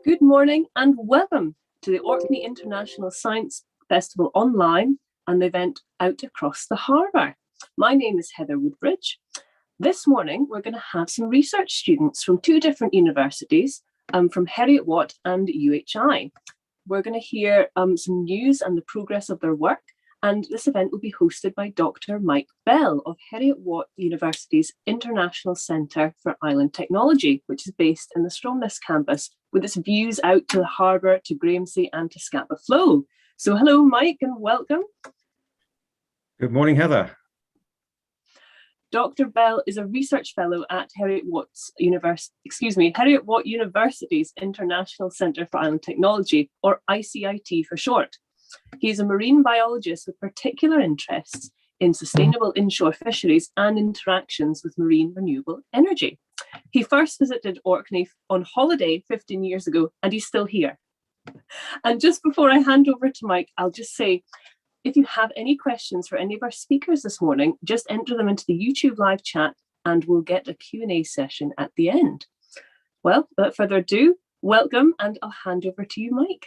Good morning and welcome to the Orkney International Science Festival online and the event Out Across the Harbour. My name is Heather Woodbridge. This morning we're going to have some research students from two different universities, from Heriot-Watt and UHI. We're going to hear some news and the progress of their work, and this event will be hosted by Dr. Mike Bell of Heriot-Watt University's International Centre for Island Technology, which is based in the Stromness campus, with its views out to the harbour, to Graemsay and to Scapa Flow. So hello, Mike, and welcome. Good morning, Heather. Dr. Bell is a research fellow at Heriot-Watt University's International Centre for Island Technology, or ICIT for short. He is a marine biologist with particular interests in sustainable inshore fisheries and interactions with marine renewable energy. He first visited Orkney on holiday 15 years ago, and he's still here. And just before I hand over to Mike, I'll just say, if you have any questions for any of our speakers this morning, just enter them into the YouTube live chat and we'll get a Q&A session at the end. Well, without further ado, welcome, and I'll hand over to you, Mike.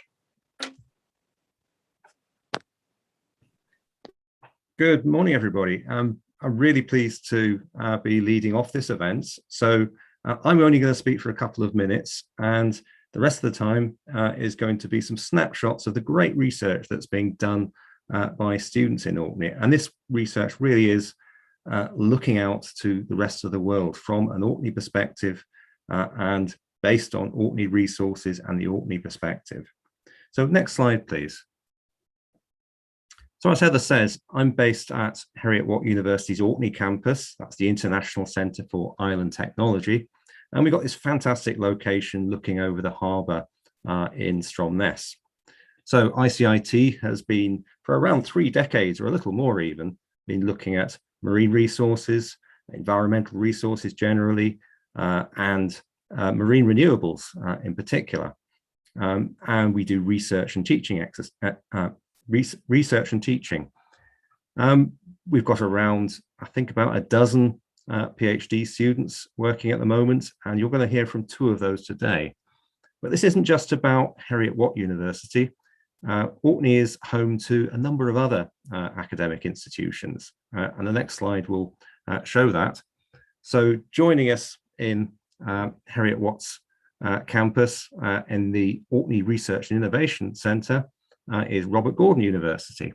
Good morning, everybody. I'm really pleased to be leading off this event. So I'm only going to speak for a couple of minutes, and the rest of the time is going to be some snapshots of the great research that's being done by students in Orkney. And this research really is looking out to the rest of the world from an Orkney perspective and based on Orkney resources and the Orkney perspective. So next slide, please. So as Heather says, I'm based at Heriot-Watt University's Orkney campus. That's the International Centre for Island Technology. And we've got this fantastic location looking over the harbour in Stromness. So ICIT has been, for around 3 decades, or a little more even, been looking at marine resources, environmental resources generally, and marine renewables in particular. And we do research and teaching We've got around, I think, about a dozen PhD students working at the moment, and you're going to hear from 2 of those today. But this isn't just about Heriot-Watt University. Orkney is home to a number of other academic institutions, and the next slide will show that. So joining us in Heriot-Watt's campus in the Orkney Research and Innovation Centre is Robert Gordon University.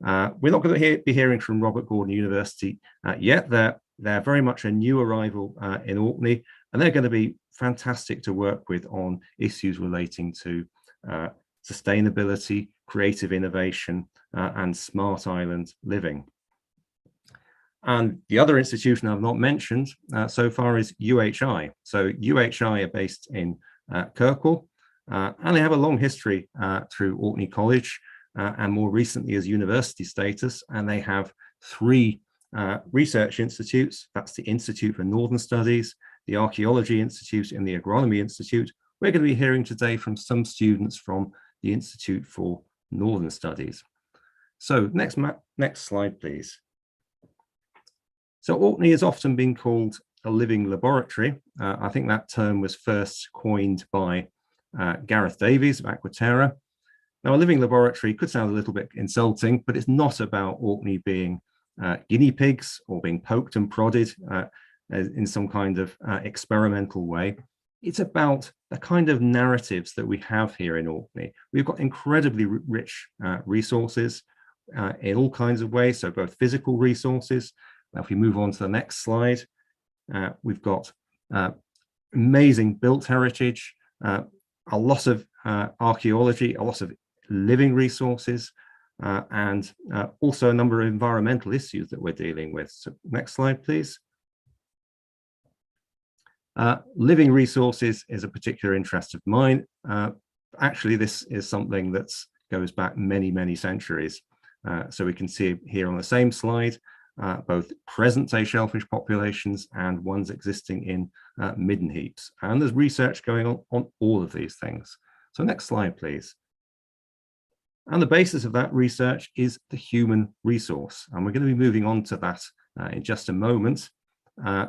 We're not going to be hearing from Robert Gordon University yet. They're very much a new arrival in Orkney, and they're going to be fantastic to work with on issues relating to sustainability, creative innovation, and smart island living. And the other institution I've not mentioned so far is UHI. So UHI are based in Kirkwall, and they have a long history through Orkney College and more recently as university status. And they have 3 research institutes. That's the Institute for Northern Studies, the Archaeology Institute, and the Agronomy Institute. We're going to be hearing today from some students from the Institute for Northern Studies. So next slide, please. So Orkney has often been called a living laboratory. I think that term was first coined by Gareth Davies of Aquaterra. Now, a living laboratory could sound a little bit insulting, but it's not about Orkney being guinea pigs or being poked and prodded in some kind of experimental way. It's about the kind of narratives that we have here in Orkney. We've got incredibly rich resources in all kinds of ways, so both physical resources. Now, if we move on to the next slide, we've got amazing built heritage, a lot of archaeology, a lot of living resources, and also a number of environmental issues that we're dealing with. So next slide, please. Living resources is a particular interest of mine. Actually, this is something that goes back many, many centuries. So we can see here on the same slide, both present-day shellfish populations and ones existing in midden heaps. And there's research going on all of these things. So next slide, please. And the basis of that research is the human resource. And we're going to be moving on to that in just a moment.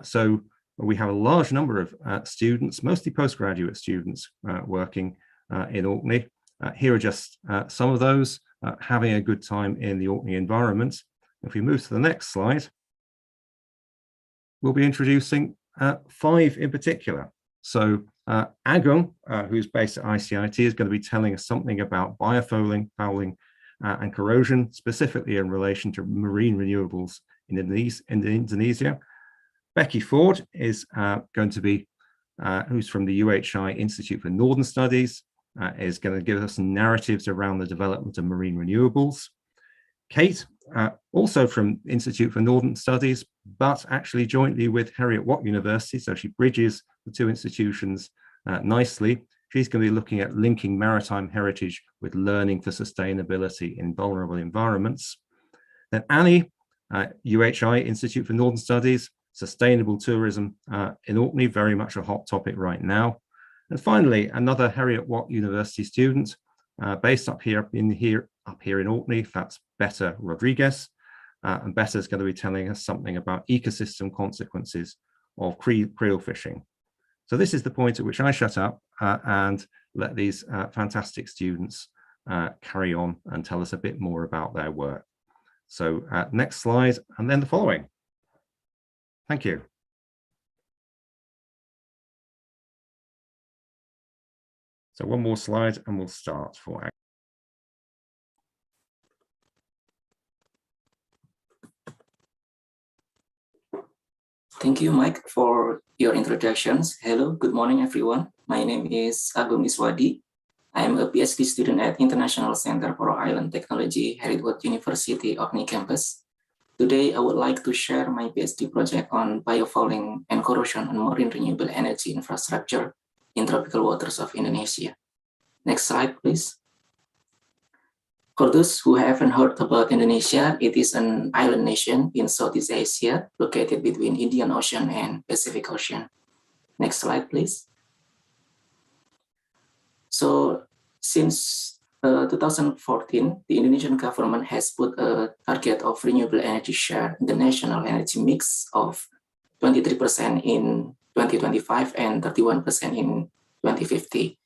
So we have a large number of students, mostly postgraduate students, working in Orkney. Here are just some of those having a good time in the Orkney environment. If we move to the next slide, we'll be introducing 5 in particular. So Agung, who's based at ICIT, is going to be telling us something about biofouling, fouling, and corrosion, specifically in relation to marine renewables in Indonesia. Becky Ford is going to be, who's from the UHI Institute for Northern Studies, is going to give us some narratives around the development of marine renewables. Kate, also from Institute for Northern Studies, but actually jointly with Heriot-Watt University, so she bridges the 2 institutions nicely. She's going to be looking at linking maritime heritage with learning for sustainability in vulnerable environments. Then Annie, UHI Institute for Northern Studies, sustainable tourism in Orkney, very much a hot topic right now. And finally, another Heriot-Watt University student based up here in Orkney, that's Betta Rodriguez. And Betta is going to be telling us something about ecosystem consequences of creel fishing. So this is the point at which I shut up and let these fantastic students carry on and tell us a bit more about their work. So next slide, and then the following. Thank you. So one more slide and we'll start for. Thank you, Mike, for your introductions. Hello, good morning, everyone. My name is Agung Iswadi. I'm a PhD student at International Center for Island Technology, Heriot-Watt University, Orkney campus. Today, I would like to share my PhD project on biofouling and corrosion on marine renewable energy infrastructure in tropical waters of Indonesia. Next slide, please. For those who haven't heard about Indonesia, it is an island nation in Southeast Asia, located between Indian Ocean and Pacific Ocean. Next slide, please. So since 2014, the Indonesian government has put a target of renewable energy share in the national energy mix of 23% in 2025 and 31% in 2050.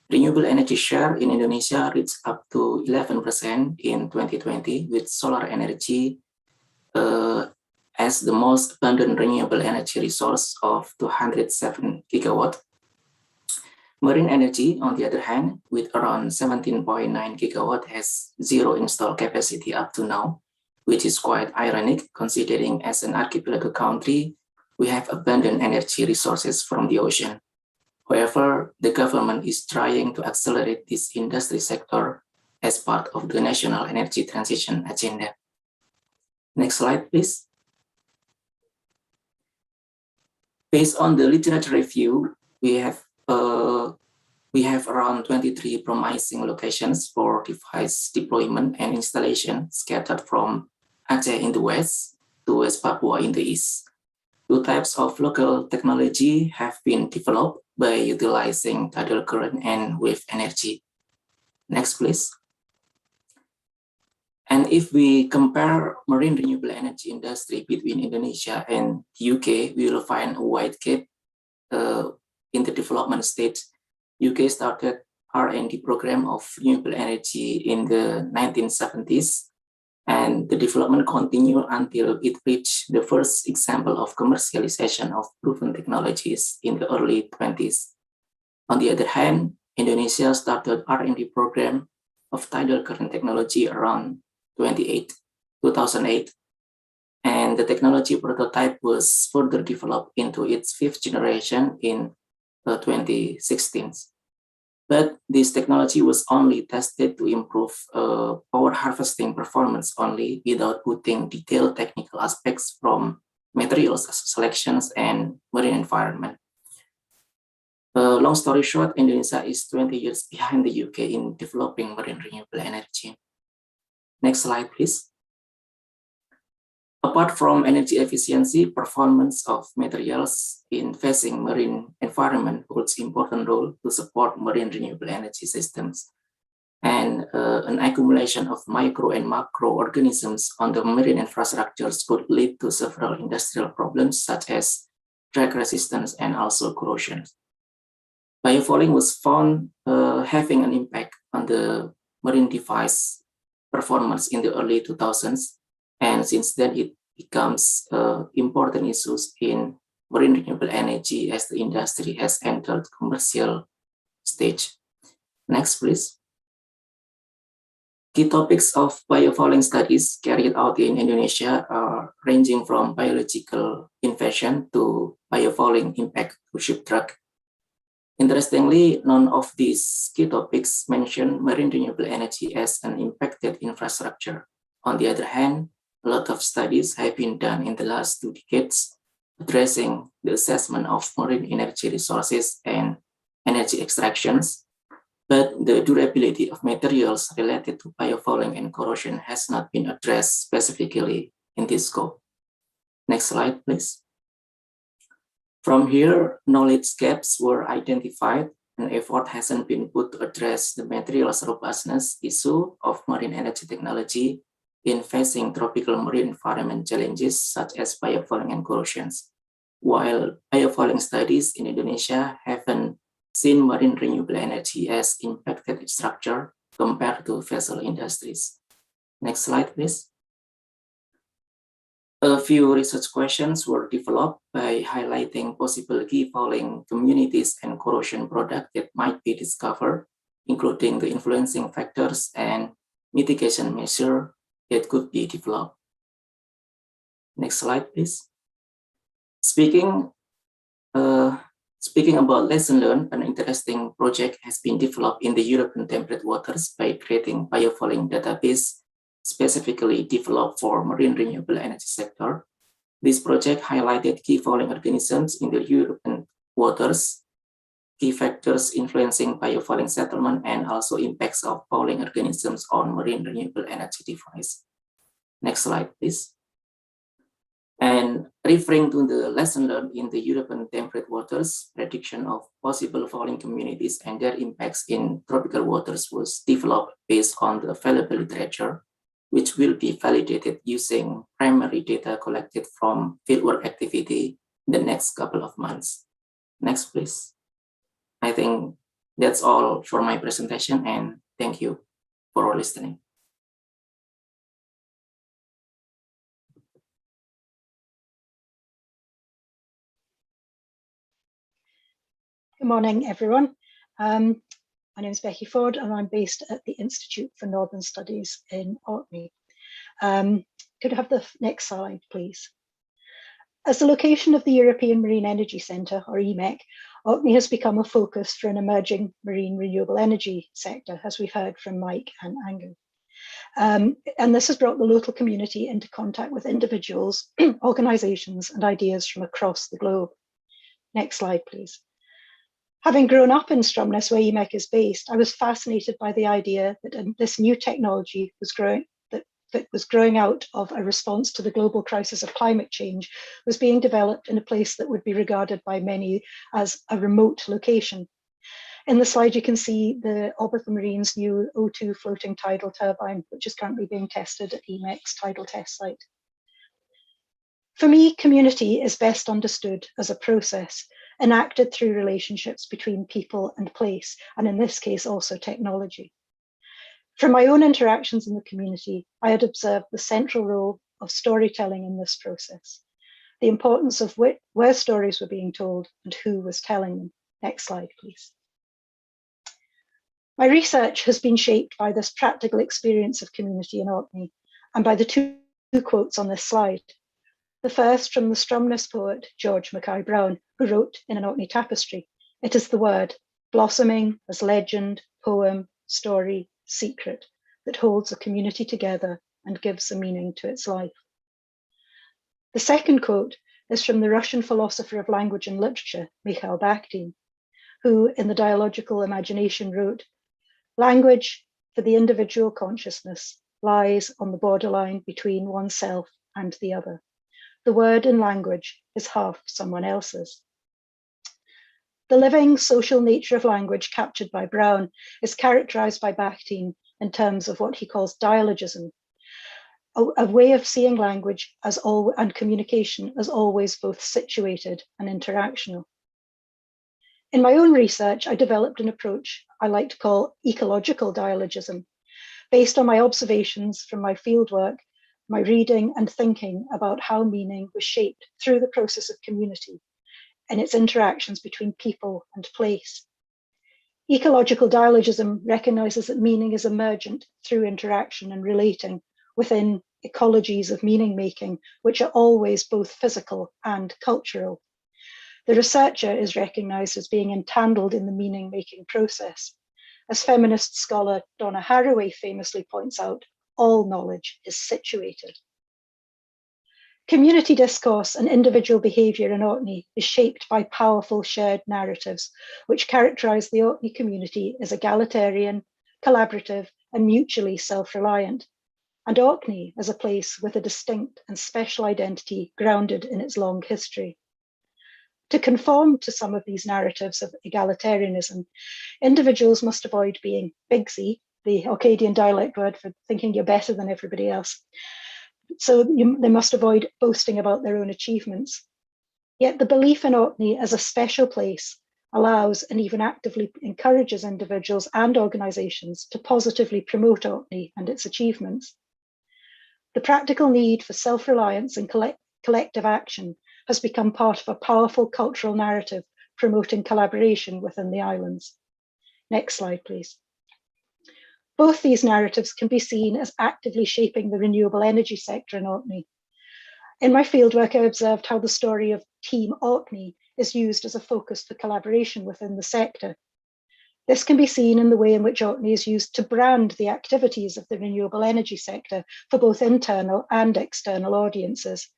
Renewable energy share in Indonesia reached up to 11% in 2020, with solar energy as the most abundant renewable energy resource of 207 gigawatt. Marine energy, on the other hand, with around 17.9 gigawatt, has zero installed capacity up to now, which is quite ironic considering as an archipelago country, we have abundant energy resources from the ocean. However, the government is trying to accelerate this industry sector as part of the national energy transition agenda. Next slide, please. Based on the literature review, we have around 23 promising locations for device deployment and installation scattered from Aceh in the west to West Papua in the east. 2 types of local technology have been developed by utilizing tidal current and wave energy. Next, please. And if we compare marine renewable energy industry between Indonesia and the UK, we will find a wide gap in the development stage. UK started R&D program of renewable energy in the 1970s, and the development continued until it reached the first example of commercialization of proven technologies in the early 20s. On the other hand, Indonesia started R&D program of tidal current technology around 2008, and the technology prototype was further developed into its 5th generation in 2016. But this technology was only tested to improve power harvesting performance only, without putting detailed technical aspects from materials selections and marine environment. Long story short, Indonesia is 20 years behind the UK in developing marine renewable energy. Next slide, please. Apart from energy efficiency, performance of materials in facing marine environment holds important role to support marine renewable energy systems. And an accumulation of micro and macro organisms on the marine infrastructures could lead to several industrial problems such as drag resistance and also corrosion. biofouling was found having an impact on the marine device performance in the early 2000s, and since then it becomes important issues in marine renewable energy as the industry has entered commercial stage. Next, please. Key topics of biofouling studies carried out in Indonesia are ranging from biological invasion to biofouling impact to shipwreck. Interestingly, none of these key topics mention marine renewable energy as an impacted infrastructure. On the other hand, a lot of studies have been done in the last 2 decades addressing the assessment of marine energy resources and energy extractions, but the durability of materials related to biofouling and corrosion has not been addressed specifically in this scope. Next slide, please. From here, knowledge gaps were identified and effort hasn't been put to address the materials robustness issue of marine energy technology in facing tropical marine environment challenges such as biofouling and corrosions. While biofouling studies in Indonesia haven't seen marine renewable energy as impacted structure compared to vessel industries. Next slide, please. A few research questions were developed by highlighting possible key fouling communities and corrosion products that might be discovered, including the influencing factors and mitigation measures that could be developed. Next slide, please. Speaking about lesson learned, an interesting project has been developed in the European temperate waters by creating biofouling database specifically developed for marine renewable energy sector. This project highlighted key fouling organisms in the European waters, key factors influencing biofouling settlement, and also impacts of fouling organisms on marine renewable energy device. Next slide, please. And referring to the lesson learned in the European temperate waters, prediction of possible fouling communities and their impacts in tropical waters was developed based on the available literature, which will be validated using primary data collected from fieldwork activity in the next couple of months. Next, please. I think that's all for my presentation, and thank you for listening. Good morning, everyone. My name is Becky Ford, and I'm based at the Institute for Northern Studies in Orkney. Could I have the next slide, please? As the location of the European Marine Energy Centre, or EMEC, Orkney has become a focus for an emerging marine renewable energy sector, as we've heard from Mike and Agung. And this has brought the local community into contact with individuals, organisations, and ideas from across the globe. Next slide, please. Having grown up in Stromness, where EMEC is based, I was fascinated by the idea that this new technology was growing out of a response to the global crisis of climate change was being developed in a place that would be regarded by many as a remote location. In the slide, you can see the Orbital Marine's new O2 floating tidal turbine, which is currently being tested at EMEC's tidal test site. For me, community is best understood as a process enacted through relationships between people and place, and in this case also technology. From my own interactions in the community, I had observed the central role of storytelling in this process, the importance of where stories were being told and who was telling them. Next slide, please. My research has been shaped by this practical experience of community in Orkney and by the two quotes on this slide. The first from the Stromness poet, George Mackay Brown, who wrote in an Orkney tapestry, "It is the word, blossoming as legend, poem, story, secret, that holds a community together and gives a meaning to its life." The second quote is from the Russian philosopher of language and literature, Mikhail Bakhtin, who in the Dialogical Imagination wrote, "Language for the individual consciousness lies on the borderline between oneself and the other. The word in language is half someone else's." The living social nature of language captured by Brown is characterized by Bakhtin in terms of what he calls dialogism, a way of seeing language and communication as always both situated and interactional. In my own research, I developed an approach I like to call ecological dialogism, based on my observations from my fieldwork, my reading and thinking about how meaning was shaped through the process of community and its interactions between people and place. Ecological dialogism recognizes that meaning is emergent through interaction and relating within ecologies of meaning making, which are always both physical and cultural. The researcher is recognized as being entangled in the meaning making process. As feminist scholar Donna Haraway famously points out, all knowledge is situated. Community discourse and individual behaviour in Orkney is shaped by powerful shared narratives, which characterise the Orkney community as egalitarian, collaborative, and mutually self-reliant, and Orkney as a place with a distinct and special identity grounded in its long history. To conform to some of these narratives of egalitarianism, individuals must avoid being bigsy, the Orcadian dialect word for thinking you're better than everybody else. So they must avoid boasting about their own achievements. Yet the belief in Orkney as a special place allows and even actively encourages individuals and organisations to positively promote Orkney and its achievements. The practical need for self-reliance and collective action has become part of a powerful cultural narrative promoting collaboration within the islands. Next slide, please. Both these narratives can be seen as actively shaping the renewable energy sector in Orkney. In my fieldwork, I observed how the story of Team Orkney is used as a focus for collaboration within the sector. This can be seen in the way in which Orkney is used to brand the activities of the renewable energy sector for both internal and external audiences.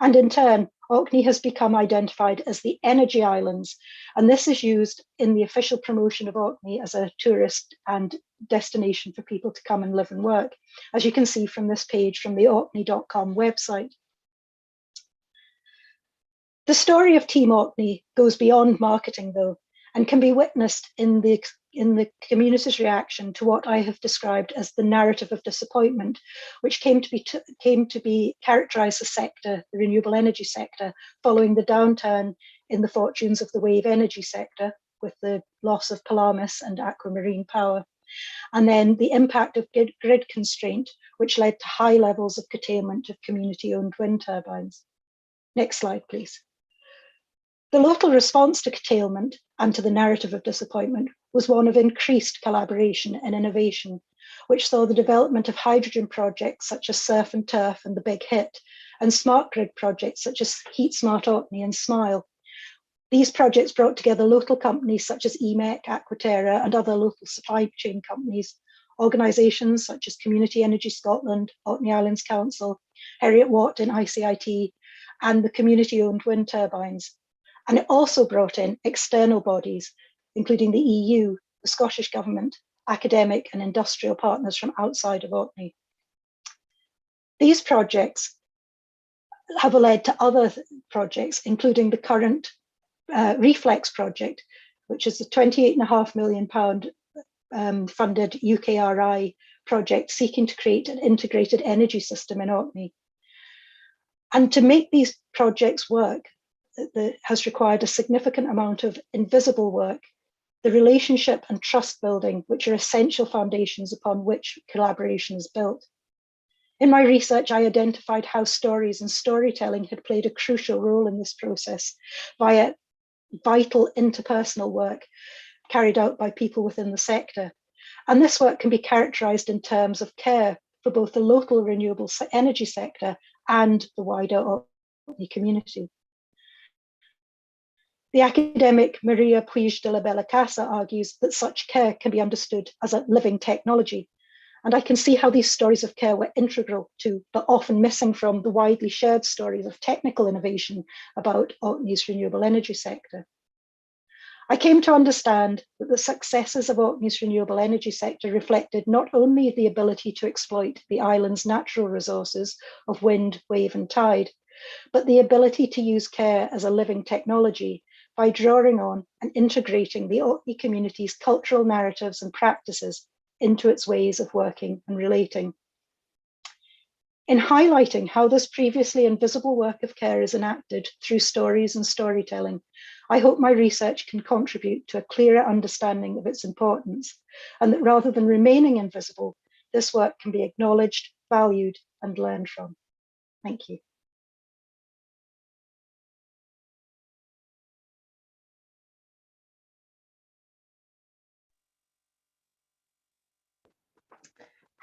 And in turn, Orkney has become identified as the Energy Islands, and this is used in the official promotion of Orkney as a tourist and destination for people to come and live and work, as you can see from this page from the Orkney.com website. The story of Team Orkney goes beyond marketing, though, and can be witnessed in the community's reaction to what I have described as the narrative of disappointment, which came to be characterised the sector, the renewable energy sector, following the downturn in the fortunes of the wave energy sector with the loss of Palamis and aquamarine power, and then the impact of grid constraint, which led to high levels of curtailment of community-owned wind turbines. Next slide, please. The local response to curtailment and to the narrative of disappointment was one of increased collaboration and innovation, which saw the development of hydrogen projects such as Surf and Turf and the Big Hit, and smart grid projects such as Heat Smart Orkney and Smile. These projects brought together local companies such as EMEC, Aquaterra, and other local supply chain companies, organisations such as Community Energy Scotland, Orkney Islands Council, Heriot-Watt and ICIT, and the community-owned wind turbines. And it also brought in external bodies, including the EU, the Scottish Government, academic and industrial partners from outside of Orkney. These projects have led to other projects, including the current Reflex project, which is a £28.5 million funded UKRI project seeking to create an integrated energy system in Orkney. And to make these projects work, that has required a significant amount of invisible work, the relationship and trust building, which are essential foundations upon which collaboration is built. In my research, I identified how stories and storytelling had played a crucial role in this process via vital interpersonal work carried out by people within the sector. And this work can be characterised in terms of care for both the local renewable energy sector and the wider Orkney community. The academic Maria Puig de la Bella Casa argues that such care can be understood as a living technology, and I can see how these stories of care were integral to, but often missing from, the widely shared stories of technical innovation about Orkney's renewable energy sector. I came to understand that the successes of Orkney's renewable energy sector reflected not only the ability to exploit the island's natural resources of wind, wave and tide, but the ability to use care as a living technology by drawing on and integrating the Orkney community's cultural narratives and practices into its ways of working and relating. In highlighting how this previously invisible work of care is enacted through stories and storytelling, I hope my research can contribute to a clearer understanding of its importance, and that rather than remaining invisible, this work can be acknowledged, valued, and learned from. Thank you.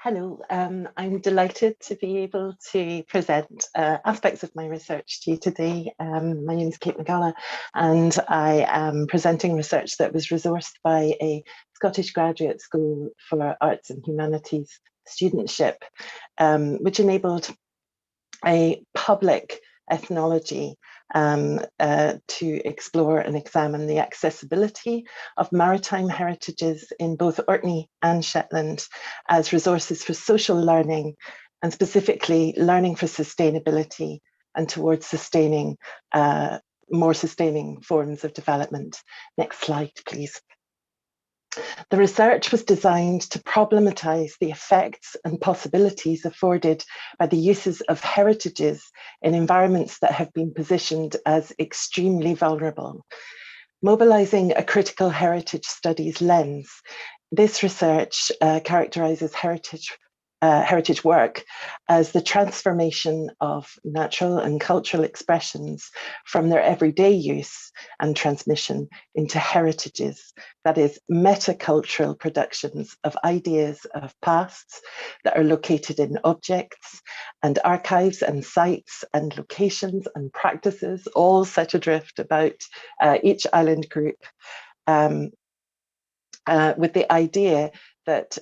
Hello, I'm delighted to be able to present aspects of my research to you today. My name is Kate McGullough, and I am presenting research that was resourced by a Scottish Graduate School for Arts and Humanities studentship, which enabled a public ethnology to explore and examine the accessibility of maritime heritages in both Orkney and Shetland as resources for social learning, and specifically learning for sustainability and towards sustaining more sustaining forms of development. Next slide, please. The research was designed to problematize the effects and possibilities afforded by the uses of heritages in environments that have been positioned as extremely vulnerable. Mobilizing a critical heritage studies lens, this research characterizes heritage work as the transformation of natural and cultural expressions from their everyday use and transmission into heritages, that is, metacultural productions of ideas of pasts that are located in objects and archives and sites and locations and practices, all set adrift about each island group, with the idea that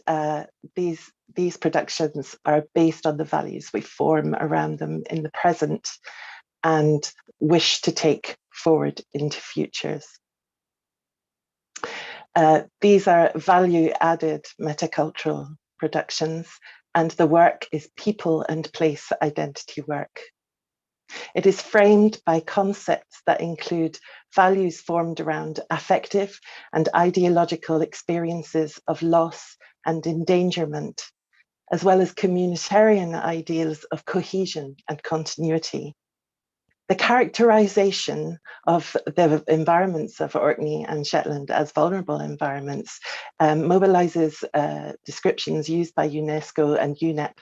these productions are based on the values we form around them in the present and wish to take forward into futures. These are value-added metacultural productions, and the work is people and place identity work. It is framed by concepts that include values formed around affective and ideological experiences of loss and endangerment, as well as communitarian ideals of cohesion and continuity. The characterization of the environments of Orkney and Shetland as vulnerable environments mobilizes descriptions used by UNESCO and UNEP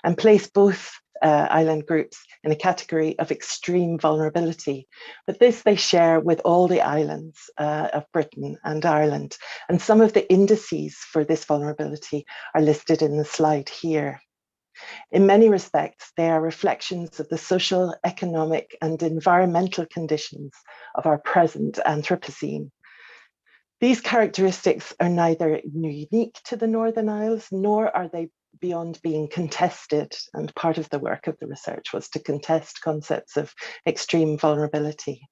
and place both island groups in a category of extreme vulnerability. But this they share with all the islands of Britain and Ireland. And some of the indices for this vulnerability are listed in the slide here. In many respects, they are reflections of the social, economic, and environmental conditions of our present Anthropocene. These characteristics are neither unique to the Northern Isles, nor are they beyond being contested. And part of the work of the research was to contest concepts of extreme vulnerability.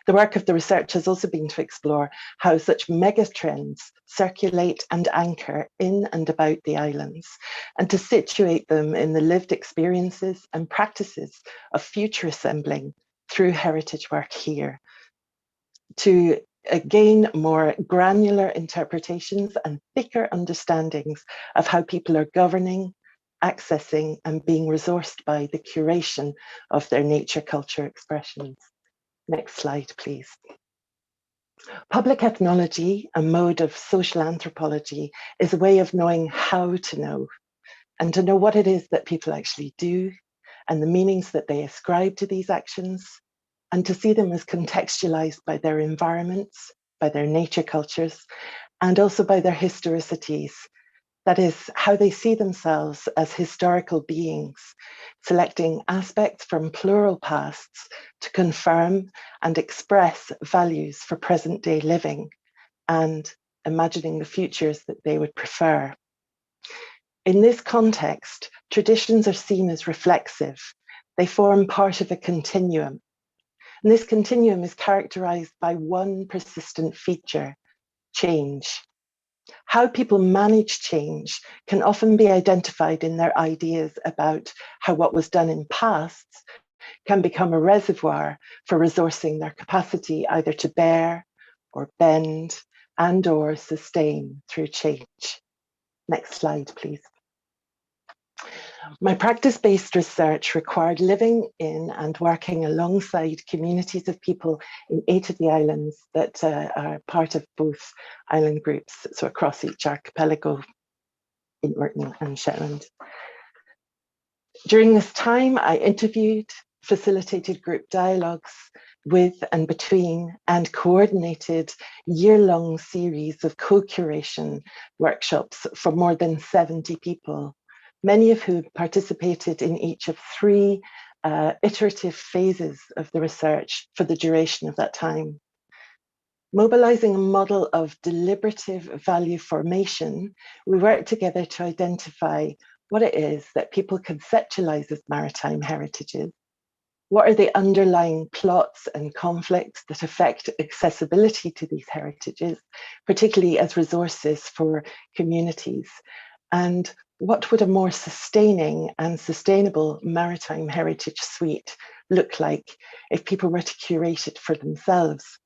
The work of the research has also been to explore how such megatrends circulate and anchor in and about the islands, and to situate them in the lived experiences and practices of future assembling through heritage work here, to gain more granular interpretations and thicker understandings of how people are governing, accessing, and being resourced by the curation of their nature culture expressions. Next slide, please. Public ethnology, a mode of social anthropology, is a way of knowing how to know, and to know what it is that people actually do and the meanings that they ascribe to these actions, and to see them as contextualized by their environments, by their nature cultures, and also by their historicities. That is, how they see themselves as historical beings, selecting aspects from plural pasts to confirm and express values for present day living, and imagining the futures that they would prefer. In this context, traditions are seen as reflexive. They form part of a continuum. And this continuum is characterized by one persistent feature: change. How people manage change can often be identified in their ideas about how what was done in pasts can become a reservoir for resourcing their capacity either to bear or bend and/or sustain through change. Next slide, please. My practice-based research required living in and working alongside communities of people in 8 of the islands that are part of both island groups, so across each archipelago in Orkney and Shetland. During this time, I interviewed, facilitated group dialogues with and between, and coordinated year-long series of co-curation workshops for more than 70 people, many of whom participated in each of 3 iterative phases of the research for the duration of that time. Mobilizing a model of deliberative value formation, we worked together to identify what it is that people conceptualize as maritime heritages. What are the underlying plots and conflicts that affect accessibility to these heritages, particularly as resources for communities? And what would a more sustaining and sustainable maritime heritage suite look like if people were to curate it for themselves?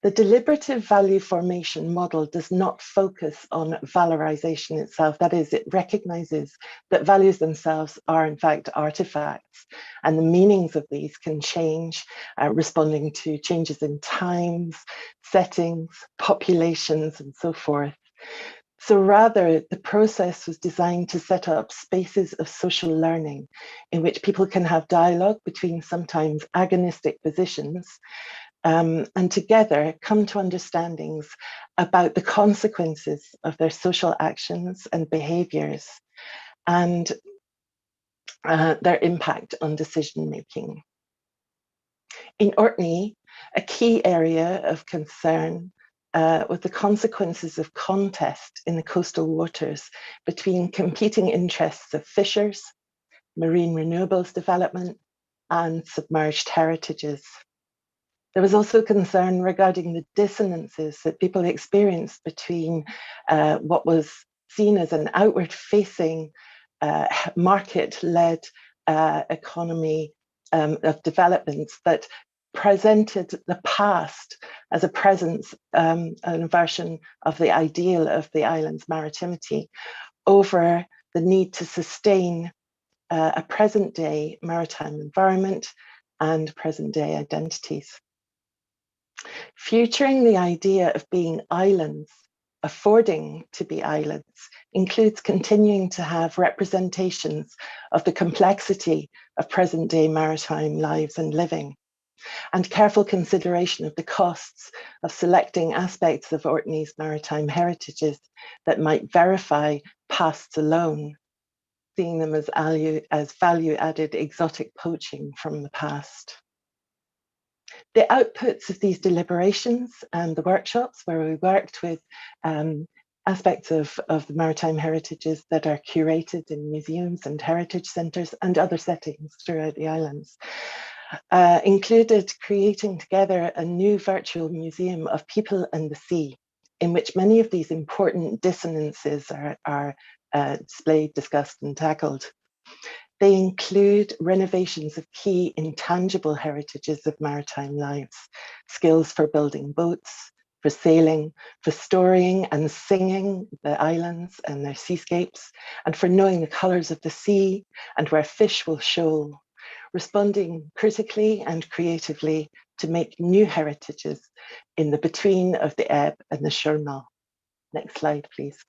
The deliberative value formation model does not focus on valorization itself. That is, it recognizes that values themselves are in fact artifacts, and the meanings of these can change, responding to changes in times, settings, populations, and so forth. So rather, the process was designed to set up spaces of social learning in which people can have dialogue between sometimes agonistic positions, and together come to understandings about the consequences of their social actions and behaviours and their impact on decision making. In Orkney, a key area of concern was the consequences of contest in the coastal waters between competing interests of fishers, marine renewables development, and submerged heritages. There was also concern regarding the dissonances that people experienced between what was seen as an outward-facing, market-led economy of developments that presented the past as a presence, an version of the ideal of the island's maritimity, over the need to sustain a present-day maritime environment and present-day identities. Futuring the idea of being islands, affording to be islands, includes continuing to have representations of the complexity of present-day maritime lives and living, and careful consideration of the costs of selecting aspects of Orkney's maritime heritages that might verify pasts alone, seeing them as value-added exotic poaching from the past. The outputs of these deliberations and the workshops, where we worked with aspects of the maritime heritages that are curated in museums and heritage centres and other settings throughout the islands, included creating together a new virtual museum of people and the sea, in which many of these important dissonances are displayed, discussed, and tackled. They include renovations of key intangible heritages of maritime lives, skills for building boats, for sailing, for storying and singing the islands and their seascapes, and for knowing the colours of the sea and where fish will shoal, responding critically and creatively to make new heritages in the between of the ebb and the Stromness. Next slide, please.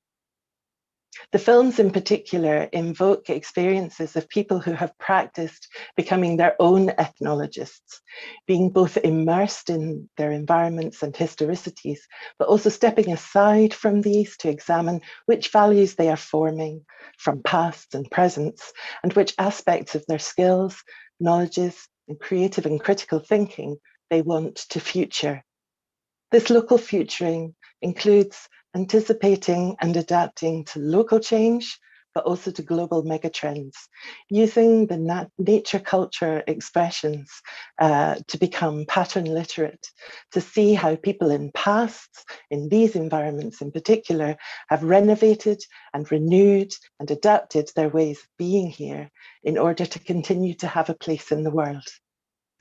The films in particular invoke experiences of people who have practiced becoming their own ethnologists, being both immersed in their environments and historicities, but also stepping aside from these to examine which values they are forming from pasts and presents, and which aspects of their skills, knowledges, and creative and critical thinking they want to future. This local futuring includes anticipating and adapting to local change, but also to global megatrends, using the nature culture expressions to become pattern literate, to see how people in pasts, in these environments in particular, have renovated and renewed and adapted their ways of being here in order to continue to have a place in the world.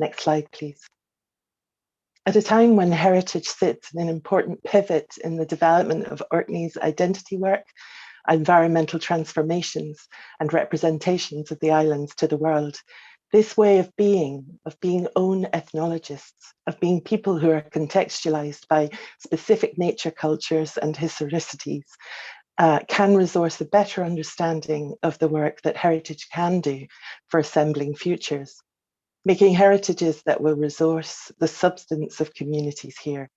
Next slide, please. At a time when heritage sits in an important pivot in the development of Orkney's identity work, environmental transformations and representations of the islands to the world. This way of being own ethnologists, of being people who are contextualized by specific nature cultures and historicities, can resource a better understanding of the work that heritage can do for assembling futures, making heritages that will resource the substance of communities here,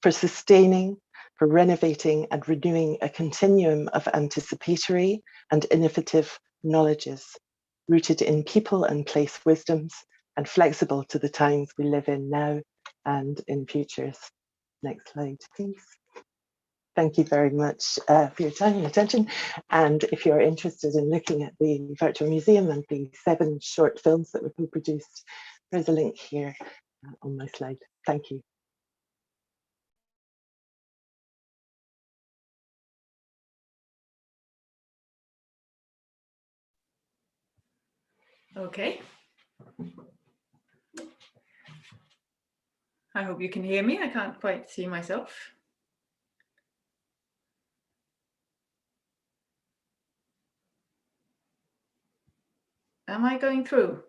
for sustaining, for renovating and renewing a continuum of anticipatory and innovative knowledges, rooted in people and place wisdoms and flexible to the times we live in now and in futures. Next slide, please. Thank you very much for your time and attention. And if you're interested in looking at the virtual museum and the 7 short films that were co-produced, there's a link here on my slide. Thank you. Okay. I hope you can hear me. I can't quite see myself. Am I going through?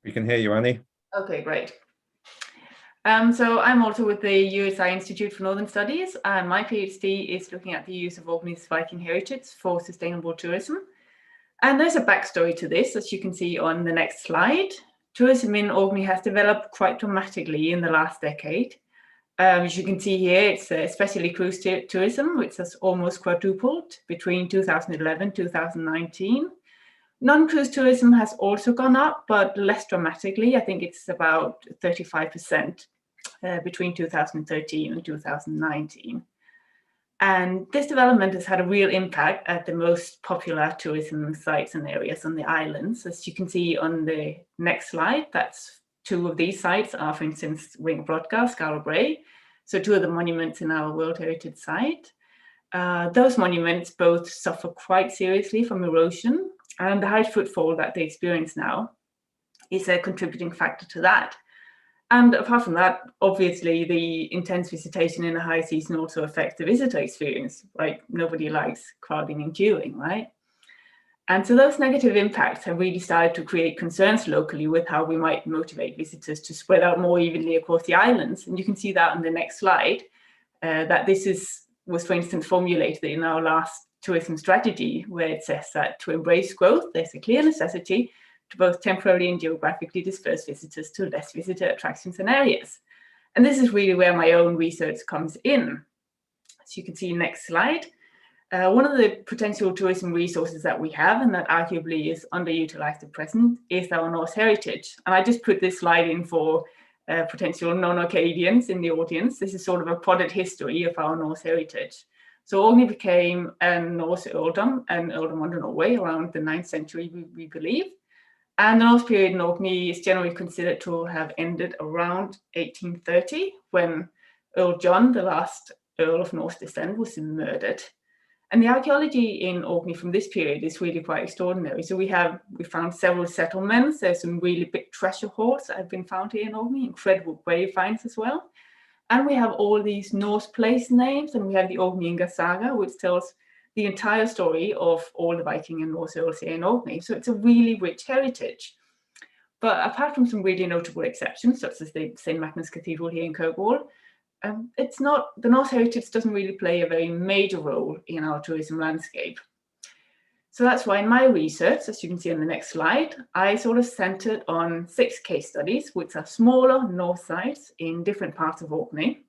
We can hear you, Annie. Okay, great. So I'm also with the USI Institute for Northern Studies, and my PhD is looking at the use of Orkney's Viking heritage for sustainable tourism. And there's a backstory to this, as you can see on the next slide. Tourism in Orkney has developed quite dramatically in the last decade. As you can see here, it's especially cruise tourism, which has almost quadrupled between 2011 and 2019. Non-cruise tourism has also gone up, but less dramatically. I think it's about 35% between 2013 and 2019. And this development has had a real impact at the most popular tourism sites and areas on the islands. As you can see on the next slide, that's 2 of these sites are, for instance, Ring of Brodgar, Skara Brae. So 2 of the monuments in our World Heritage Site. Those monuments both suffer quite seriously from erosion, and the high footfall that they experience now is a contributing factor to that. And apart from that, obviously, the intense visitation in the high season also affects the visitor experience. Like, nobody likes crowding and queuing, right? And so those negative impacts have really started to create concerns locally with how we might motivate visitors to spread out more evenly across the islands. And you can see that on the next slide, that this was, for instance, formulated in our last tourism strategy, where it says that to embrace growth, there's a clear necessity to both temporarily and geographically disperse visitors to less visitor attractions and areas. And this is really where my own research comes in. As you can see, next slide. One of the potential tourism resources that we have, and that arguably is underutilized at present, is our Norse heritage. And I just put this slide in for potential non-Orcadians in the audience. This is sort of a potted history of our Norse heritage. So Orkney became a Norse earldom, an earldom under Norway, around the 9th century, we believe. And the Norse period in Orkney is generally considered to have ended around 1830, when Earl John, the last Earl of Norse descent, was murdered. And the archaeology in Orkney from this period is really quite extraordinary. So we found several settlements. There's some really big treasure hoards that have been found here in Orkney, incredible grave finds as well. And we have all these Norse place names, and we have the Orkneyinga saga, which tells the entire story of all the Viking and Norse earls here in Orkney. So it's a really rich heritage. But apart from some really notable exceptions, such as the St. Magnus Cathedral here in Kirkwall, the Norse heritage doesn't really play a very major role in our tourism landscape. So that's why in my research, as you can see on the next slide, I sort of centered on 6 case studies, which are smaller Norse sites in different parts of Orkney.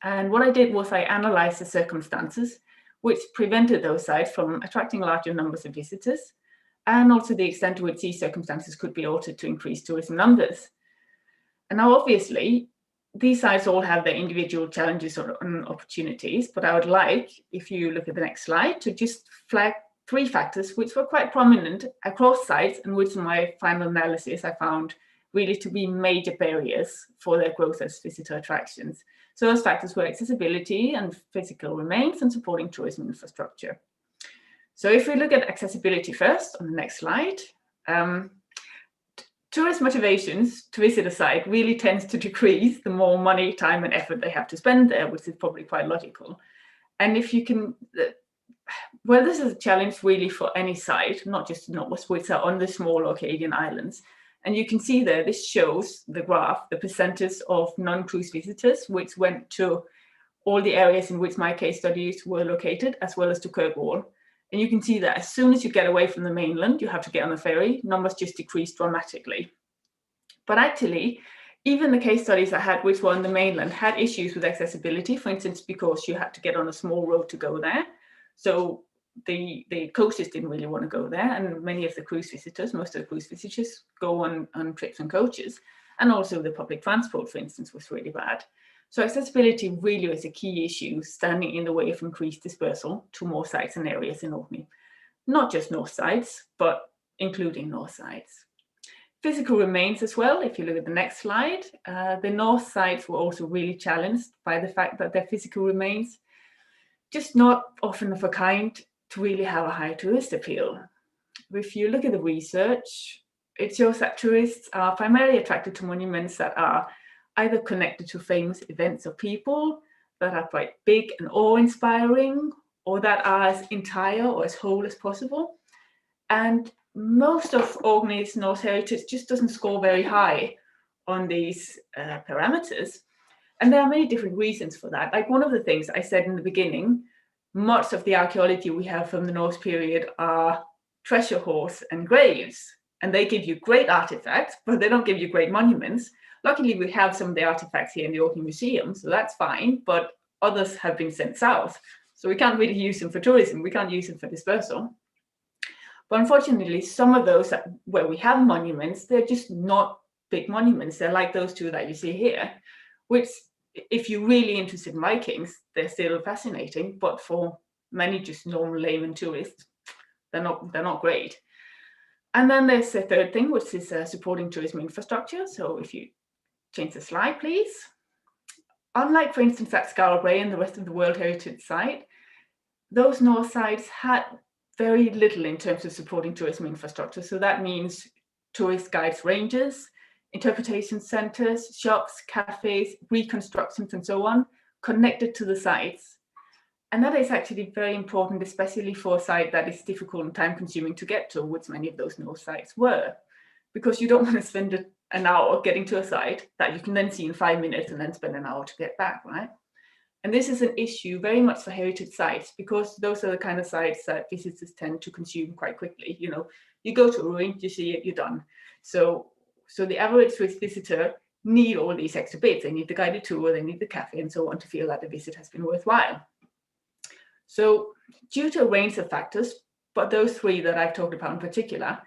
And what I did was I analyzed the circumstances which prevented those sites from attracting larger numbers of visitors, and also the extent to which these circumstances could be altered to increase tourism numbers. And now, obviously, these sites all have their individual challenges and opportunities, but I would like, if you look at the next slide, to just flag 3 factors which were quite prominent across sites, and which in my final analysis I found really to be major barriers for their growth as visitor attractions. So those factors were accessibility and physical remains, and supporting tourism infrastructure. So if we look at accessibility first on the next slide, tourist motivations to visit a site really tends to decrease the more money, time and effort they have to spend there, which is probably quite logical. And if you can, well, this is a challenge really for any site, not just Nova Scotia, on the small Orcadian islands. And you can see there, this shows the graph, the percentage of non-cruise visitors, which went to all the areas in which my case studies were located, as well as to Kirkwall. And you can see that as soon as you get away from the mainland, you have to get on the ferry, numbers just decrease dramatically. But actually, even the case studies I had, which were on the mainland, had issues with accessibility, for instance, because you had to get on a small road to go there. So the coaches didn't really want to go there. And many of the cruise visitors, most of the cruise visitors go on trips and coaches. And also the public transport, for instance, was really bad. So accessibility really is a key issue, standing in the way of increased dispersal to more sites and areas in Orkney. Not just north sites, but including north sites. Physical remains as well. If you look at the next slide, the north sites were also really challenged by the fact that their physical remains just not often of a kind to really have a high tourist appeal. If you look at the research, it shows that tourists are primarily attracted to monuments that are either connected to famous events or people, that are quite big and awe-inspiring, or that are as entire or as whole as possible. And most of Orkney's North Heritage just doesn't score very high on these parameters. And there are many different reasons for that. Like one of the things I said in the beginning, much of the archaeology we have from the Norse period are treasure hoards and graves. And they give you great artifacts, but they don't give you great monuments. Luckily, we have some of the artifacts here in the Orkney Museum, so that's fine, but others have been sent south. So we can't really use them for tourism. We can't use them for dispersal. But unfortunately, some of those where we have monuments, they're just not big monuments. They're like those two that you see here, which if you're really interested in Vikings, they're still fascinating, but for many just normal layman tourists, they're not great. And then there's a third thing, which is supporting tourism infrastructure. So if you change the slide, please. Unlike, for instance, at Skara Brae and the rest of the World Heritage Site, those north sites had very little in terms of supporting tourism infrastructure. So that means tourist guides, rangers, interpretation centres, shops, cafes, reconstructions, and so on, connected to the sites. And that is actually very important, especially for a site that is difficult and time-consuming to get to, which many of those north sites were, because you don't want to spend an hour getting to a site that you can then see in 5 minutes and then spend an hour to get back, right? And this is an issue very much for heritage sites, because those are the kind of sites that visitors tend to consume quite quickly. You know, you go to a ruin, you see it, you're done. So the average visitor need all these extra bits. They need the guided tour, they need the cafe, and so on to feel that the visit has been worthwhile. So due to a range of factors, but those three that I've talked about in particular,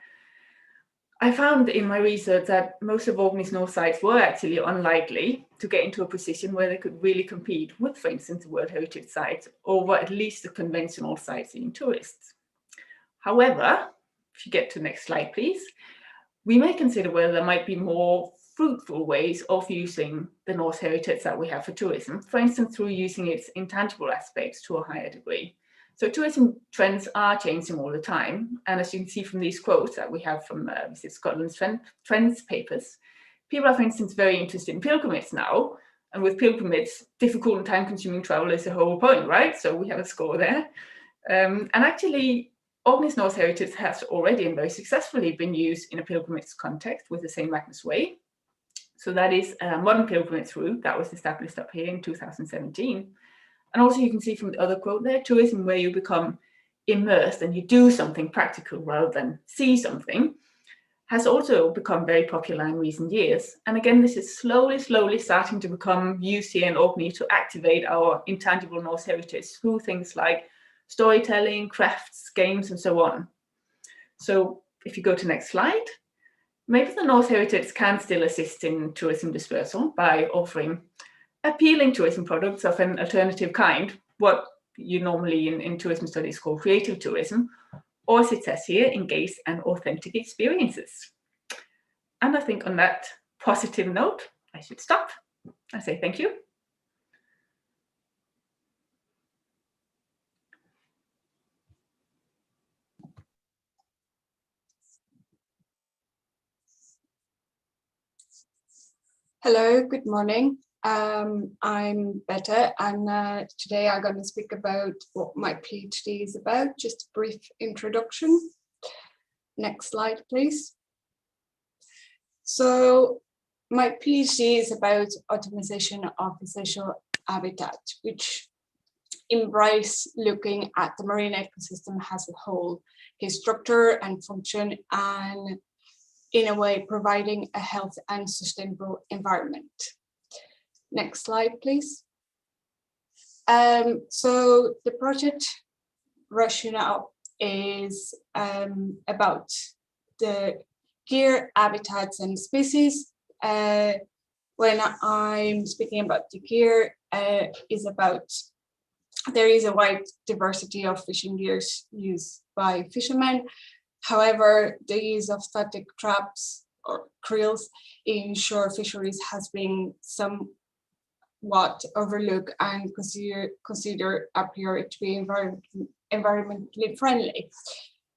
I found in my research that most of Orkney's north sites were actually unlikely to get into a position where they could really compete with, for instance, the World Heritage Sites over at least the conventional sightseeing tourists. However, if you get to the next slide, please, we may consider whether there might be more fruitful ways of using the Norse heritage that we have for tourism, for instance, through using its intangible aspects to a higher degree. So tourism trends are changing all the time. And as you can see from these quotes that we have from Visit Scotland's Trends papers, people are, for instance, very interested in pilgrimages now. And with pilgrimages, difficult and time-consuming travel is the whole point, right? So we have a score there. And actually, Orkney's Norse heritage has already and very successfully been used in a pilgrimage context with the St. Magnus Way. So that is a modern pilgrimage route that was established up here in 2017. And also you can see from the other quote there, tourism where you become immersed and you do something practical rather than see something, has also become very popular in recent years. And again, this is slowly starting to become used here in Orkney to activate our intangible Norse heritage through things like storytelling, crafts, games, and so on. So if you go to next slide, maybe the Norse heritage can still assist in tourism dispersal by offering appealing tourism products of an alternative kind, what you normally in tourism studies call creative tourism, or as it says here, engaged and authentic experiences. And I think on that positive note, I should stop. I say thank you. Hello, good morning. I'm Beta, and today I'm going to speak about what my PhD is about, just a brief introduction. Next slide, please. So my PhD is about optimization of essential habitat, which embrace looking at the marine ecosystem as a whole, its structure and function, and in a way providing a healthy and sustainable environment. Next slide, please. So the project Rationale is about the gear, habitats, and species. When I'm speaking about the gear, is about there is a wide diversity of fishing gears used by fishermen. However, the use of static traps or creels in shore fisheries has been somewhat overlooked and considered a priori to be environmentally friendly.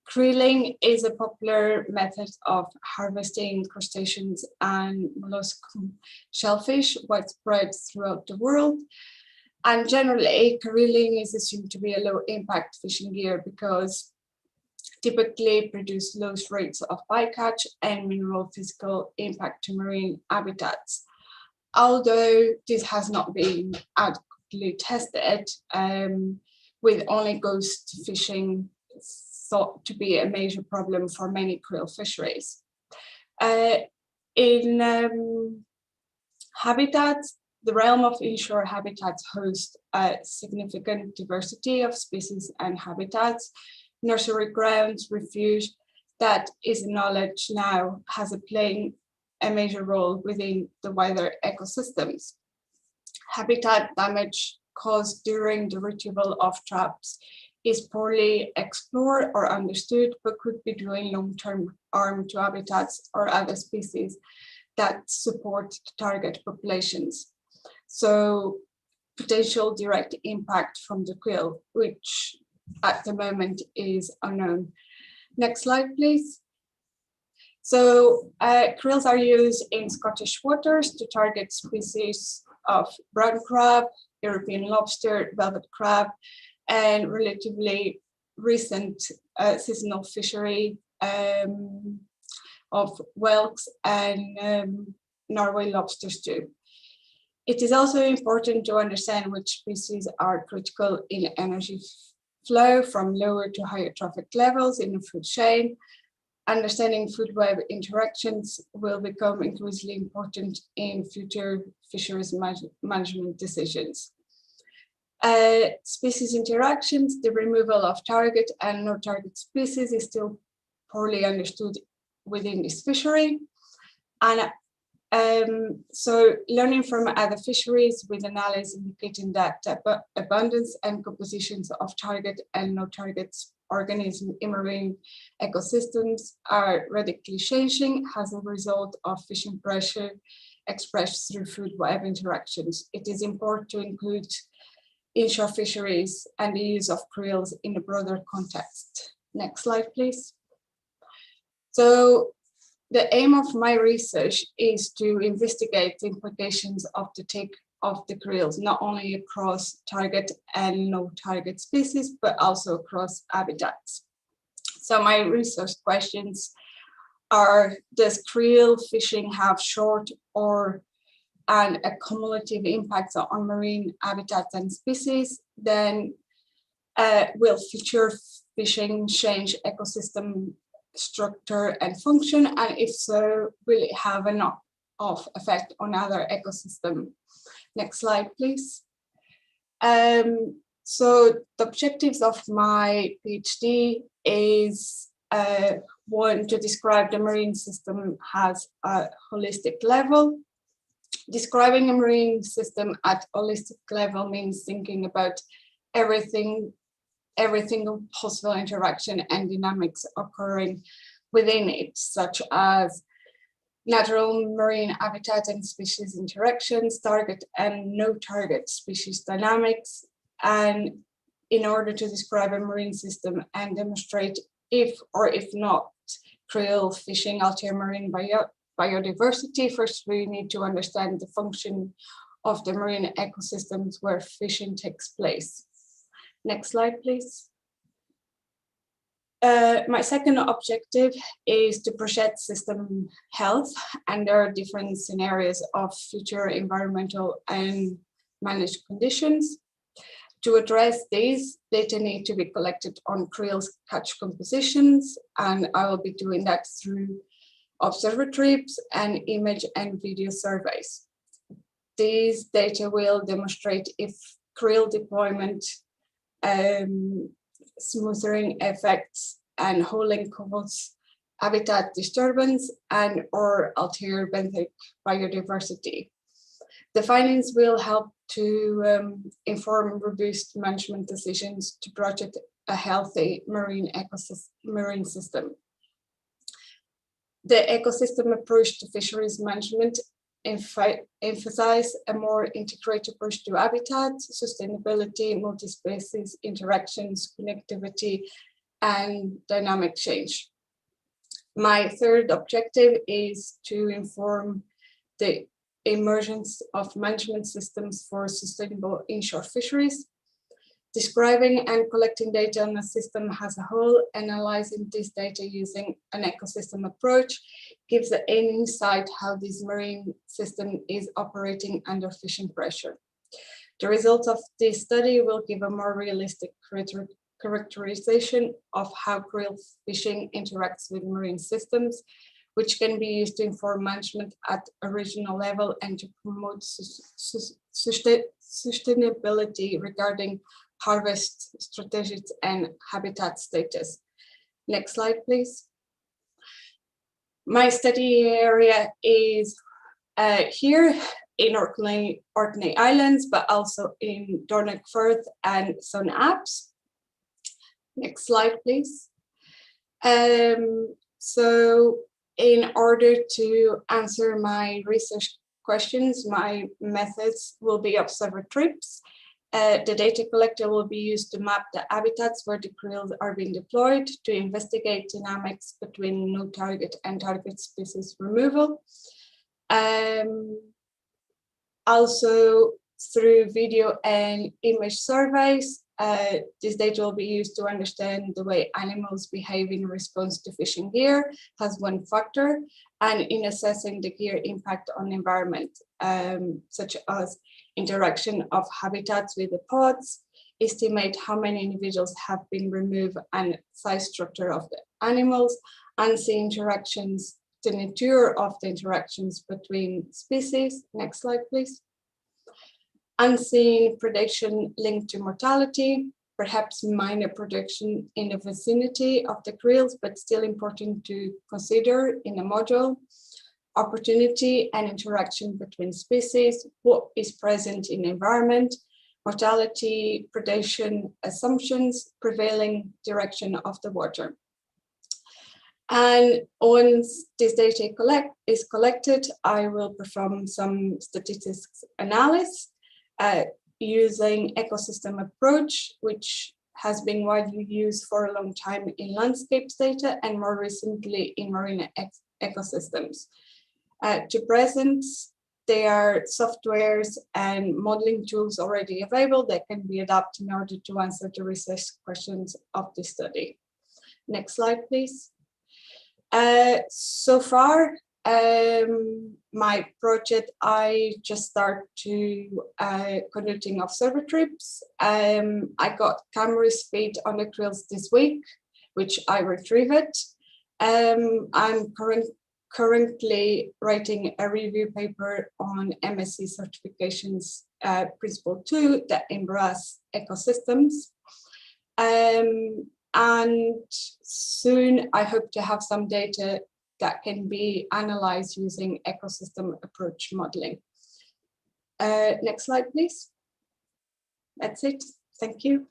Creeling is a popular method of harvesting crustaceans and mollusk shellfish, widespread throughout the world. And generally, creeling is assumed to be a low-impact fishing gear because typically produce low rates of bycatch and minimal physical impact to marine habitats. Although this has not been adequately tested, with only ghost fishing thought to be a major problem for many creel fisheries. In habitats, the realm of inshore habitats hosts a significant diversity of species and habitats. Nursery grounds, refuge, that is knowledge now has playing a major role within the wider ecosystems. Habitat damage caused during the retrieval of traps is poorly explored or understood, but could be doing long-term harm to habitats or other species that support the target populations. So potential direct impact from the krill, which at the moment is unknown. Next slide, please. So krills are used in Scottish waters to target species of brown crab, European lobster, velvet crab, and relatively recent seasonal fishery of whelks and Norway lobsters too. It is also important to understand which species are critical in energy flow from lower to higher trophic levels in the food chain. Understanding food web interactions will become increasingly important in future fisheries management decisions. Species interactions, the removal of target and no target species is still poorly understood within this fishery. And so learning from other fisheries with analysis indicating that abundance and compositions of target and no target organisms in marine ecosystems are radically changing as a result of fishing pressure expressed through food web interactions. It is important to include inshore fisheries and the use of krills in a broader context. Next slide, please. So the aim of my research is to investigate the implications of the take of the krills, not only across target and no target species, but also across habitats. So my research questions are, does krill fishing have short or and a cumulative impact on marine habitats and species? Then will future fishing change ecosystem structure and function? And if so, will it have a knock-off effect on other ecosystems? Next slide, please. So the objectives of my PhD is one, to describe the marine system as a holistic level. Describing a marine system at holistic level means thinking about every single possible interaction and dynamics occurring within it, such as natural marine habitat and species interactions, target and no target species dynamics, and in order to describe a marine system and demonstrate if or if not krill fishing alter marine biodiversity, first we need to understand the function of the marine ecosystems where fishing takes place. Next slide, please. My second objective is to project system health, and there are different scenarios of future environmental and managed conditions. To address these, data need to be collected on krill's catch compositions, and I will be doing that through observer trips and image and video surveys. These data will demonstrate if krill deployment, smoothing effects, and hauling cause habitat disturbance and or alter benthic biodiversity. The findings will help to inform robust management decisions to project a healthy marine system. The ecosystem approach to fisheries management emphasize a more integrated approach to habitat, sustainability, multi-species interactions, connectivity, and dynamic change. My third objective is to inform the emergence of management systems for sustainable inshore fisheries. Describing and collecting data on a system as a whole, analyzing this data using an ecosystem approach gives an insight how this marine system is operating under fishing pressure. The results of this study will give a more realistic characterization of how krill fishing interacts with marine systems, which can be used to inform management at a regional level and to promote sustainability regarding harvest strategies and habitat status. Next slide, please. My study area is here in Orkney Islands, but also in Dornoch Firth and Son Apps. Next slide, please. So in order to answer my research questions, my methods will be observer trips. The data collector will be used to map the habitats where the krills are being deployed to investigate dynamics between no target and target species removal. Also through video and image surveys, this data will be used to understand the way animals behave in response to fishing gear as one factor, and in assessing the gear impact on environment, such as interaction of habitats with the pods, estimate how many individuals have been removed and size structure of the animals, and see interactions, the nature of the interactions between species. Next slide, please. Unseen prediction linked to mortality, perhaps minor prediction in the vicinity of the krills, but still important to consider in the module. Opportunity and interaction between species, what is present in the environment, mortality, predation assumptions, prevailing direction of the water. And once this data is collected, I will perform some statistics analysis using ecosystem approach, which has been widely used for a long time in landscapes data and more recently in marine ecosystems. To present, there are softwares and modeling tools already available that can be adapted in order to answer the research questions of this study. Next slide, please. So far, my project, I just start to conducting observer trips. I got camera speed on the krills this week, which I retrieved. I'm currently writing a review paper on MSc certifications principle 2 that embrace ecosystems. And soon I hope to have some data that can be analyzed using ecosystem approach modeling. Next slide, please. That's it. Thank you.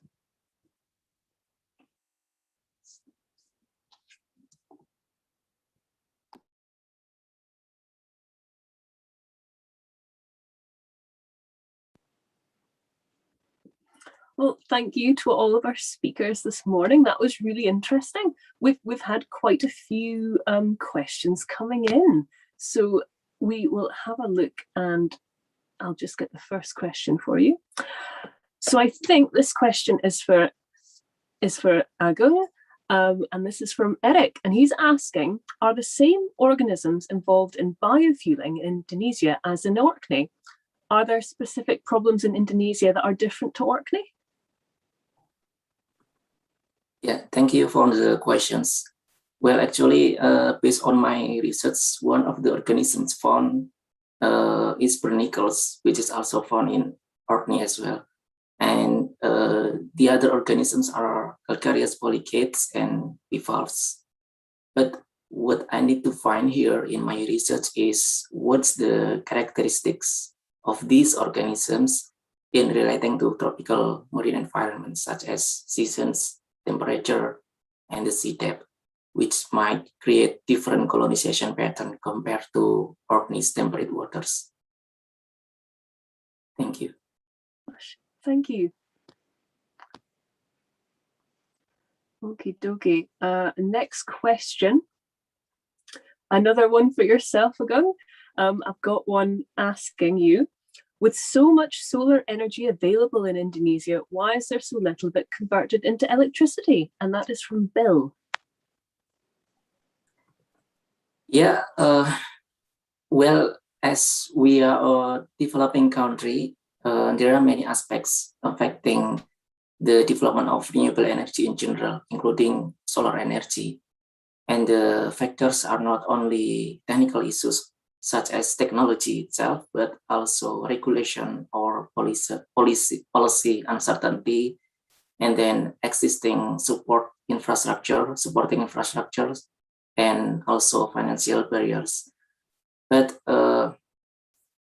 Well, thank you to all of our speakers this morning. That was really interesting. We've had quite a few questions coming in, so we will have a look and I'll just get the first question for you. So I think this question is for Agung, and this is from Eric, and he's asking, are the same organisms involved in biofueling in Indonesia as in Orkney? Are there specific problems in Indonesia that are different to Orkney? Yeah, thank you for the questions. Well, actually, based on my research, one of the organisms found is barnacles, which is also found in Orkney as well. And the other organisms are calcareous polychaetes and bivalves. But what I need to find here in my research is what's the characteristics of these organisms in relating to tropical marine environments, such as seasons, temperature, and the sea depth, which might create different colonization pattern compared to Orkney's temperate waters. Thank you. Thank you. Okie dokie. Next question. Another one for yourself, Agung. I've got one asking you, with so much solar energy available in Indonesia, why is there so little of it converted into electricity? And that is from Bill. Yeah, well, as we are a developing country, there are many aspects affecting the development of renewable energy in general, including solar energy. And the factors are not only technical issues, such as technology itself, but also regulation or policy uncertainty, and then existing supporting infrastructures, and also financial barriers. But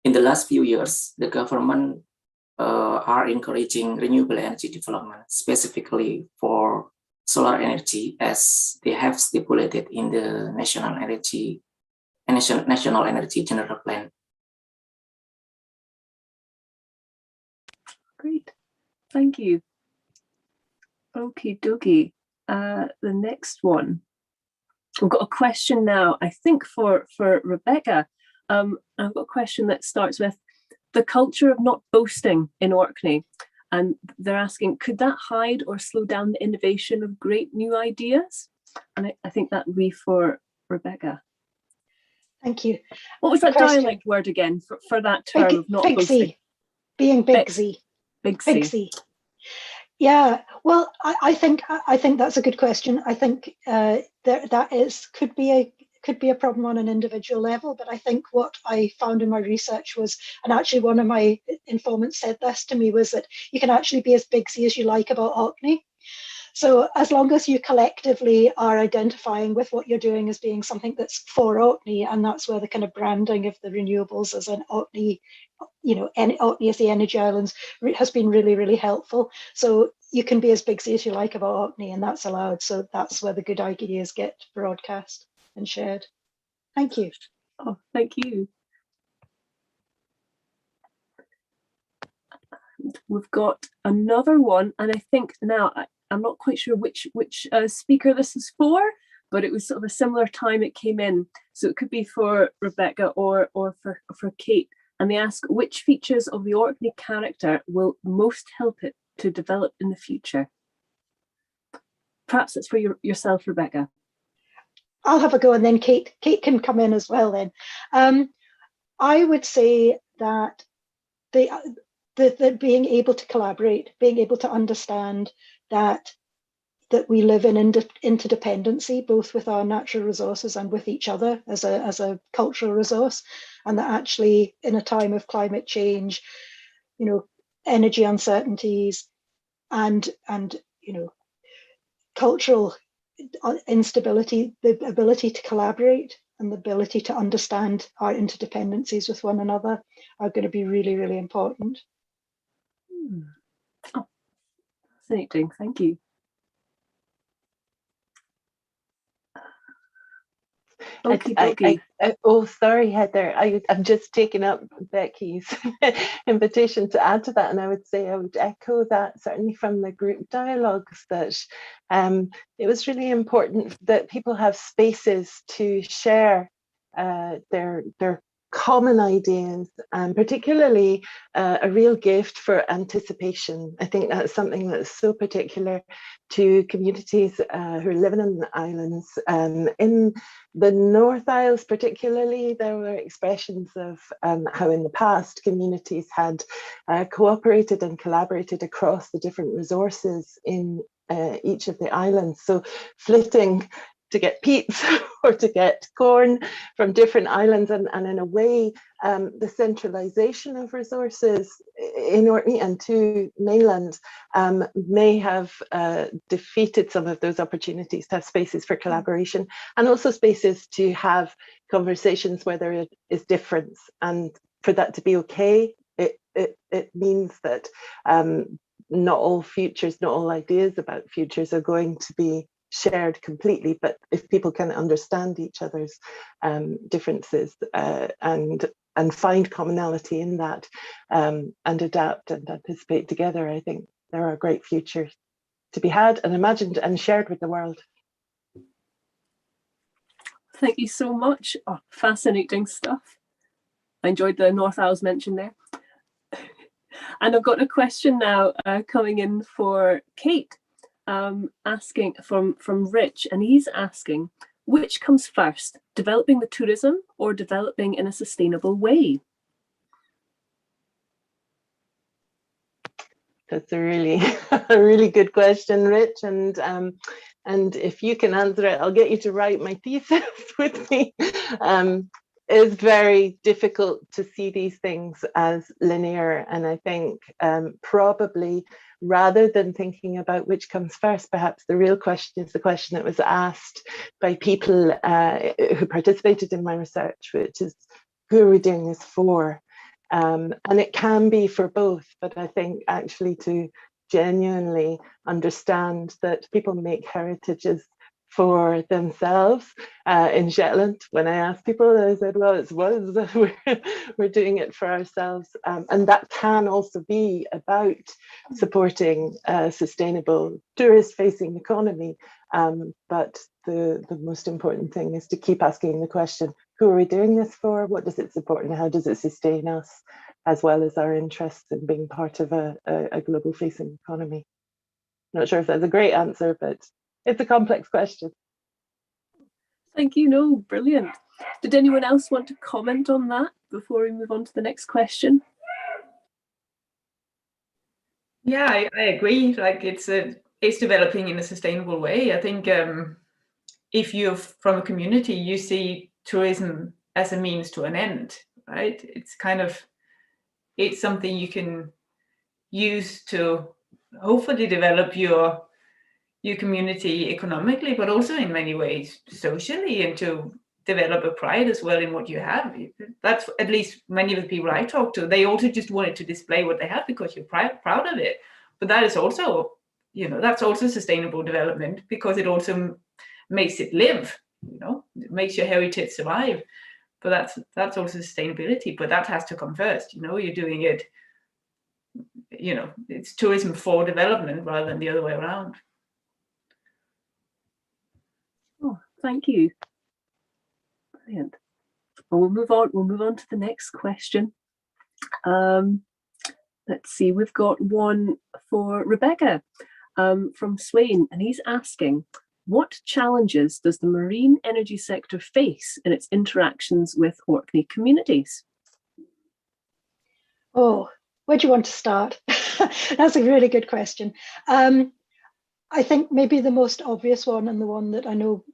in the last few years, the government are encouraging renewable energy development, specifically for solar energy, as they have stipulated in the National Energy General Plan. Great, thank you. Okie dokie. The next one. We've got a question now, I think for Rebecca. I've got a question that starts with the culture of not boasting in Orkney. And they're asking, could that hide or slow down the innovation of great new ideas? And I think that would be for Rebecca. Thank you. What was that dialect word again for that term of not boasting? Being Bigsy. Bigsy. Yeah, well, I think that's a good question. I think could be a problem on an individual level, but I think what I found in my research was, and actually one of my informants said this to me, was that you can actually be as bigsy as you like about Orkney. So as long as you collectively are identifying with what you're doing as being something that's for Orkney, and that's where the kind of branding of the renewables as an Orkney, Orkney as the energy islands has been really, really helpful. So you can be as bigsy as you like about Orkney, and that's allowed. So that's where the good ideas get broadcast and shared. Thank you. Oh, thank you. We've got another one, and I think now I'm not quite sure which speaker this is for, but it was sort of a similar time it came in. So it could be for Rebecca or for Kate. And they ask, which features of the Orkney character will most help it to develop in the future? Perhaps it's for yourself, Rebecca. I'll have a go, and then Kate can come in as well then. I would say that the being able to collaborate, being able to understand that we live in interdependency, both with our natural resources and with each other as a cultural resource, and that actually in a time of climate change, energy uncertainties and cultural instability, the ability to collaborate and the ability to understand our interdependencies with one another are going to be really, really important. Oh, fascinating. Thank you. Sorry, Heather. I'm just taking up Becky's invitation to add to that, and I would say I would echo that certainly from the group dialogues, that it was really important that people have spaces to share their common ideas, and particularly a real gift for anticipation. I think that's something that's so particular to communities who are living on the islands. In the North Isles particularly, there were expressions of how in the past communities had cooperated and collaborated across the different resources in each of the islands. So flitting to get peats or to get corn from different islands, and in a way the centralization of resources in Orkney and to mainland may have defeated some of those opportunities to have spaces for collaboration, and also spaces to have conversations where there is difference, and for that to be okay. It means that not all futures, not all ideas about futures are going to be shared completely, but if people can understand each other's differences and find commonality in that, and adapt and anticipate together, I think there are great futures to be had and imagined and shared with the world. Thank you so much. Oh, fascinating stuff. I enjoyed the North Isles mention there. And I've got a question now coming in for Kate, asking from Rich, and he's asking, which comes first, developing the tourism or developing in a sustainable way? That's a really good question, Rich, and if you can answer it, I'll get you to write my thesis with me. It's very difficult to see these things as linear, and I think probably rather than thinking about which comes first, perhaps the real question is the question that was asked by people who participated in my research, which is, who are we doing this for? And it can be for both, but I think actually to genuinely understand that people make heritages for themselves. In Shetland, when I asked people, they said, well, it's we're doing it for ourselves. And that can also be about supporting a sustainable tourist-facing economy. But the most important thing is to keep asking the question, who are we doing this for? What does it support, and how does it sustain us, as well as our interests in being part of a global-facing economy? Not sure if that's a great answer, but it's a complex question. Thank you. No, brilliant. Did anyone else want to comment on that before we move on to the next question? Yeah, I agree. Like it's developing in a sustainable way. I think if you're from a community, you see tourism as a means to an end, right? It's something you can use to hopefully develop your community economically, but also in many ways socially, and to develop a pride as well in what you have. That's at least many of the people I talk to. They also just wanted to display what they have because you're proud of it. But that is also, that's also sustainable development, because it also makes it live. It makes your heritage survive. But that's also sustainability. But that has to come first. You're doing it. It's tourism for development rather than the other way around. Oh, thank you. Brilliant. Well, we'll move on to the next question. Let's see, we've got one for Rebecca from Swain, and he's asking, what challenges does the marine energy sector face in its interactions with Orkney communities? Oh, where do you want to start? That's a really good question. I think maybe the most obvious one, and the one that I know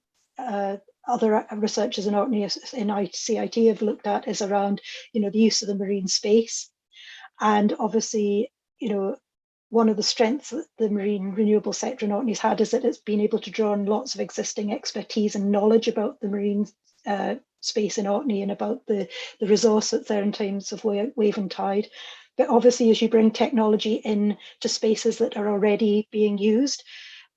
other researchers in Orkney in ICIT have looked at, is around the use of the marine space. And obviously, one of the strengths that the marine renewable sector in Orkney's had is that it's been able to draw on lots of existing expertise and knowledge about the marine space in Orkney and about the resource that's there in times of wave and tide. But obviously, as you bring technology in to spaces that are already being used,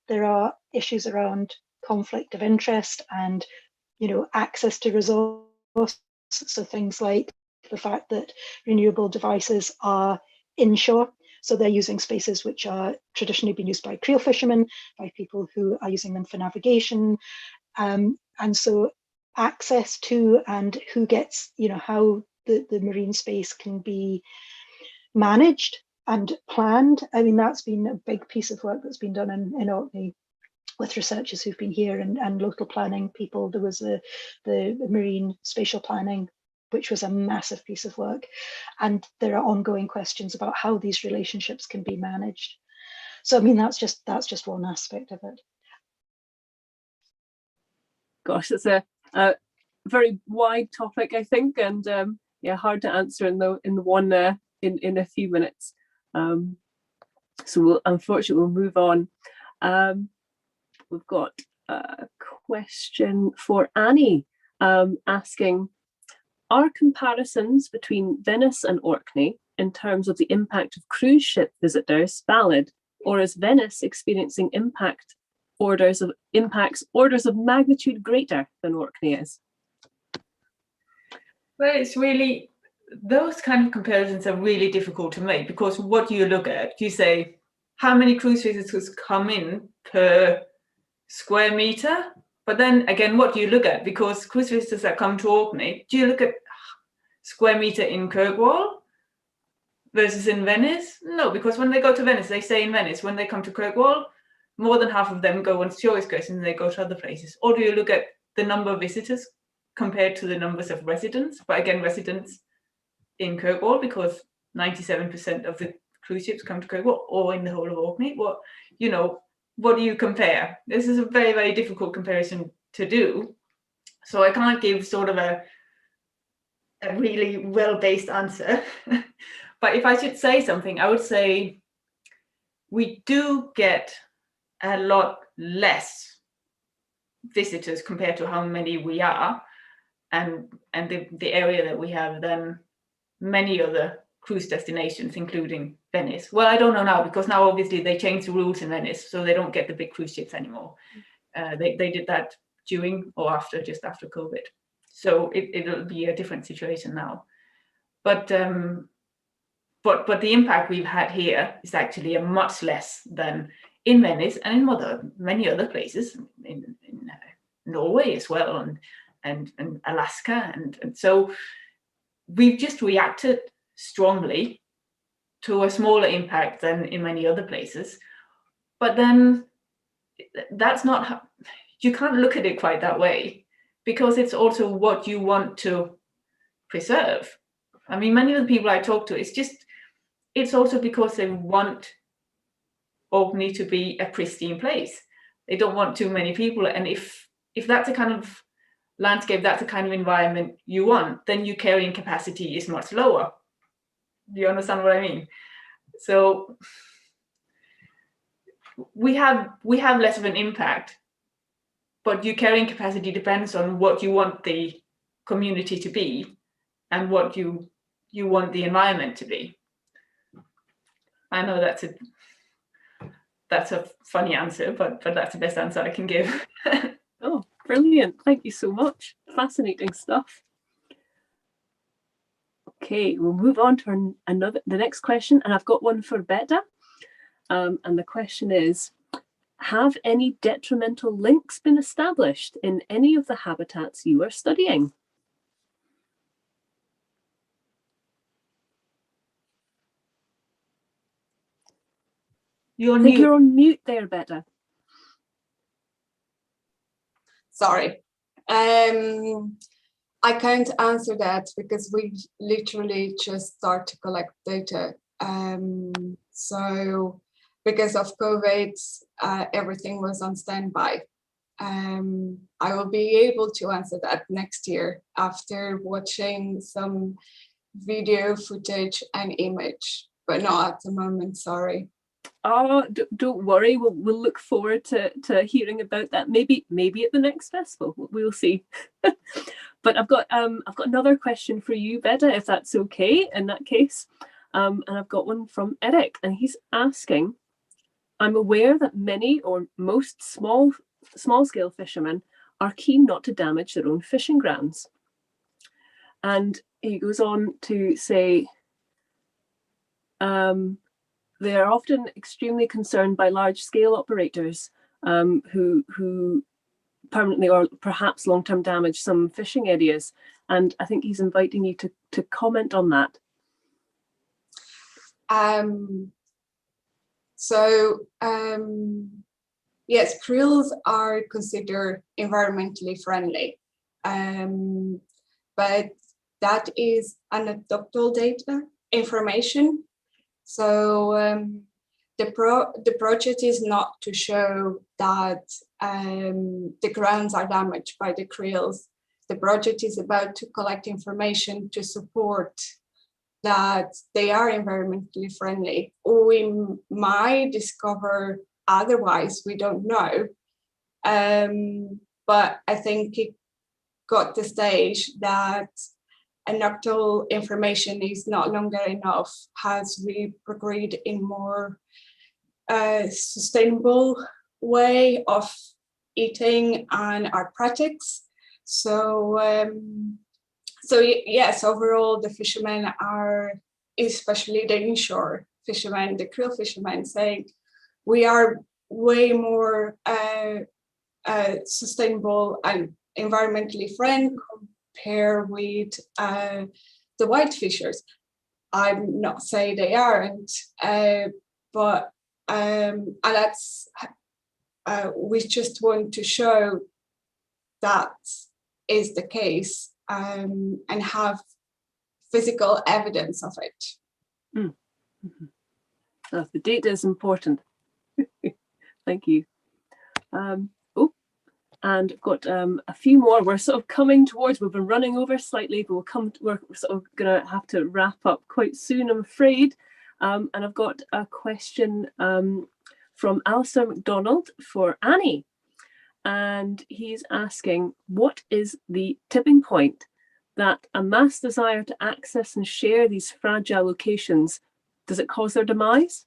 there are issues around conflict of interest and access to resources. So things like the fact that renewable devices are inshore, so they're using spaces which are traditionally been used by creel fishermen, by people who are using them for navigation, and so access to and who gets how the marine space can be managed and planned. I mean, that's been a big piece of work that's been done in Orkney with researchers who've been here and local planning people. There was the marine spatial planning, which was a massive piece of work. And there are ongoing questions about how these relationships can be managed. So, I mean, that's just one aspect of it. Gosh, it's a very wide topic, I think, and yeah, hard to answer in a few minutes. So unfortunately we'll move on. We've got a question for Annie, asking, are comparisons between Venice and Orkney in terms of the impact of cruise ship visitors valid, or is Venice experiencing orders of magnitude greater than Orkney is? Well, it's really, those kind of comparisons are really difficult to make, because what do you look at? You say, how many cruise visitors come in per square meter? But then again, what do you look at? Because cruise visitors that come to Orkney, do you look at square meter in Kirkwall versus in Venice? No, because when they go to Venice, they stay in Venice. When they come to Kirkwall, more than half of them go on shore excursions and they go to other places. Or do you look at the number of visitors compared to the numbers of residents? But again, residents in Kirkwall, because 97% of the cruise ships come to Kirkwall, or in the whole of Orkney. What do you compare? This is a very, very difficult comparison to do. So I can't give sort of a really well-based answer. But if I should say something, I would say we do get a lot less visitors compared to how many we are, and the area that we have, than many other cruise destinations, including Venice. Well, I don't know now, because now obviously they changed the rules in Venice, so they don't get the big cruise ships anymore. They did that during or just after COVID. So it'll be a different situation now. But the impact we've had here is actually a much less than in Venice and in many other places, in Norway as well, and Alaska. And so we've just reacted strongly to a smaller impact than in many other places. But then that's not how, you can't look at it quite that way, because it's also what you want to preserve. I mean, many of the people I talk to, it's also because they want Orkney to be a pristine place. They don't want too many people. And if that's a kind of landscape, that's the kind of environment you want, then your carrying capacity is much lower. Do you understand what I mean? So we have less of an impact, but your carrying capacity depends on what you want the community to be and what you want the environment to be. I know that's a funny answer, but that's the best answer I can give. Oh, brilliant. Thank you so much. Fascinating stuff. Okay, we'll move on to the next question, and I've got one for Betta. And the question is, have any detrimental links been established in any of the habitats you are studying? I think you're on mute there, Betta. Sorry. I can't answer that because we literally just start to collect data. So because of COVID, everything was on standby. I will be able to answer that next year after watching some video footage and image, but not at the moment, sorry. Oh, don't worry. We'll look forward to hearing about that. Maybe at the next festival. We'll see. But I've got another question for you, Betta, if that's okay. In that case, and I've got one from Eric, and he's asking, I'm aware that many or most small scale fishermen are keen not to damage their own fishing grounds. And he goes on to say, they are often extremely concerned by large-scale operators who permanently or perhaps long-term damage some fishing areas, and I think he's inviting you to comment on that. Yes, krills are considered environmentally friendly, but that is anecdotal data information. So the project is not to show that the grounds are damaged by the krills. The project is about to collect information to support that they are environmentally friendly. We might discover otherwise, we don't know. But I think it got the stage that anecdotal information is not longer enough, as we progressed in more sustainable way of eating and our practice. So yes, overall the fishermen are, especially the inshore fishermen, the krill fishermen, saying we are way more sustainable and environmentally friendly compared with the white fishers. I'm not saying they aren't, but and that's we just want to show that is the case, and have physical evidence of it. Mm-hmm. The data is important. Thank you. And got a few more. We're sort of coming towards, we've been running over slightly, but we're sort of gonna have to wrap up quite soon, I'm afraid. And I've got a question from Alistair MacDonald for Annie. And he's asking, what is the tipping point that a mass desire to access and share these fragile locations, does it cause their demise?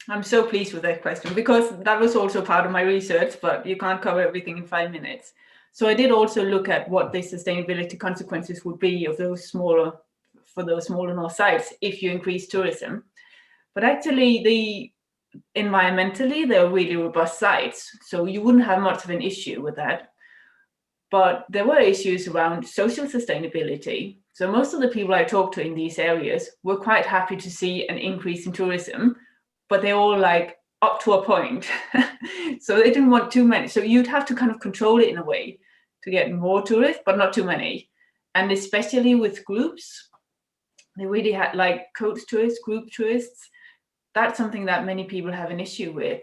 I'm so pleased with that question, because that was also part of my research, but you can't cover everything in 5 minutes. So I did also look at what the sustainability consequences would be of those smaller North sites if you increase tourism. But actually, environmentally, they're really robust sites, so you wouldn't have much of an issue with that. But there were issues around social sustainability. So most of the people I talked to in these areas were quite happy to see an increase in tourism, but they all like up to a point. So they didn't want too many. So you'd have to kind of control it in a way to get more tourists, but not too many. And especially with groups, they really had like coach tourists, group tourists. That's something that many people have an issue with.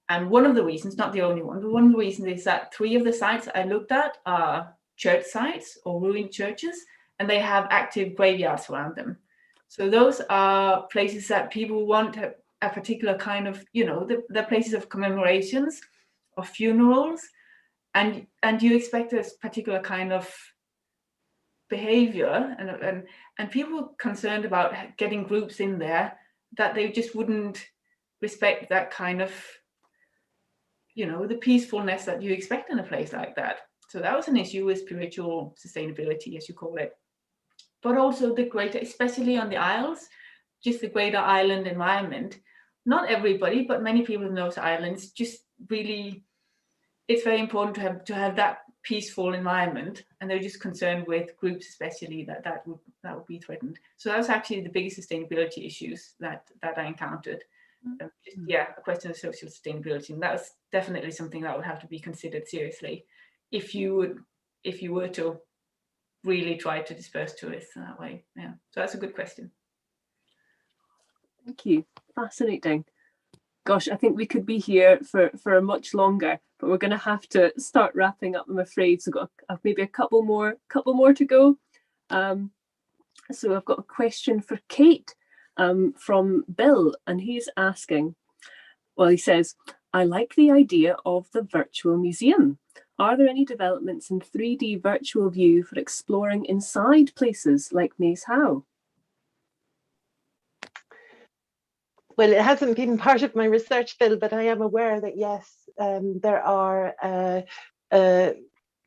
And one of the reasons, not the only one, but one of the reasons is that 3 of the sites I looked at are church sites or ruined churches, and they have active graveyards around them. So those are places that people want a particular kind of, they're places of commemorations, of funerals, and you expect a particular kind of behavior, and people are concerned about getting groups in there that they just wouldn't respect that kind of, the peacefulness that you expect in a place like that. So that was an issue with spiritual sustainability, as you call it. But also the greater, especially on the Isles, just the greater island environment. Not everybody, but many people in those islands just really, it's very important to have that peaceful environment, and they're just concerned with groups, especially that would be threatened. So that was actually the biggest sustainability issues that I encountered. A question of social sustainability, and that was definitely something that would have to be considered seriously if you were to really try to disperse tourists in that way. Yeah, so that's a good question. Thank you. Fascinating. Gosh, I think we could be here for much longer, but we're going to have to start wrapping up, I'm afraid. So got maybe a couple more to go. So I've got a question for Kate from Bill, and he's asking, well, he says, I like the idea of the virtual museum. Are there any developments in 3D virtual view for exploring inside places like Maes Howe? Well, it hasn't been part of my research, Bill, but I am aware that yes,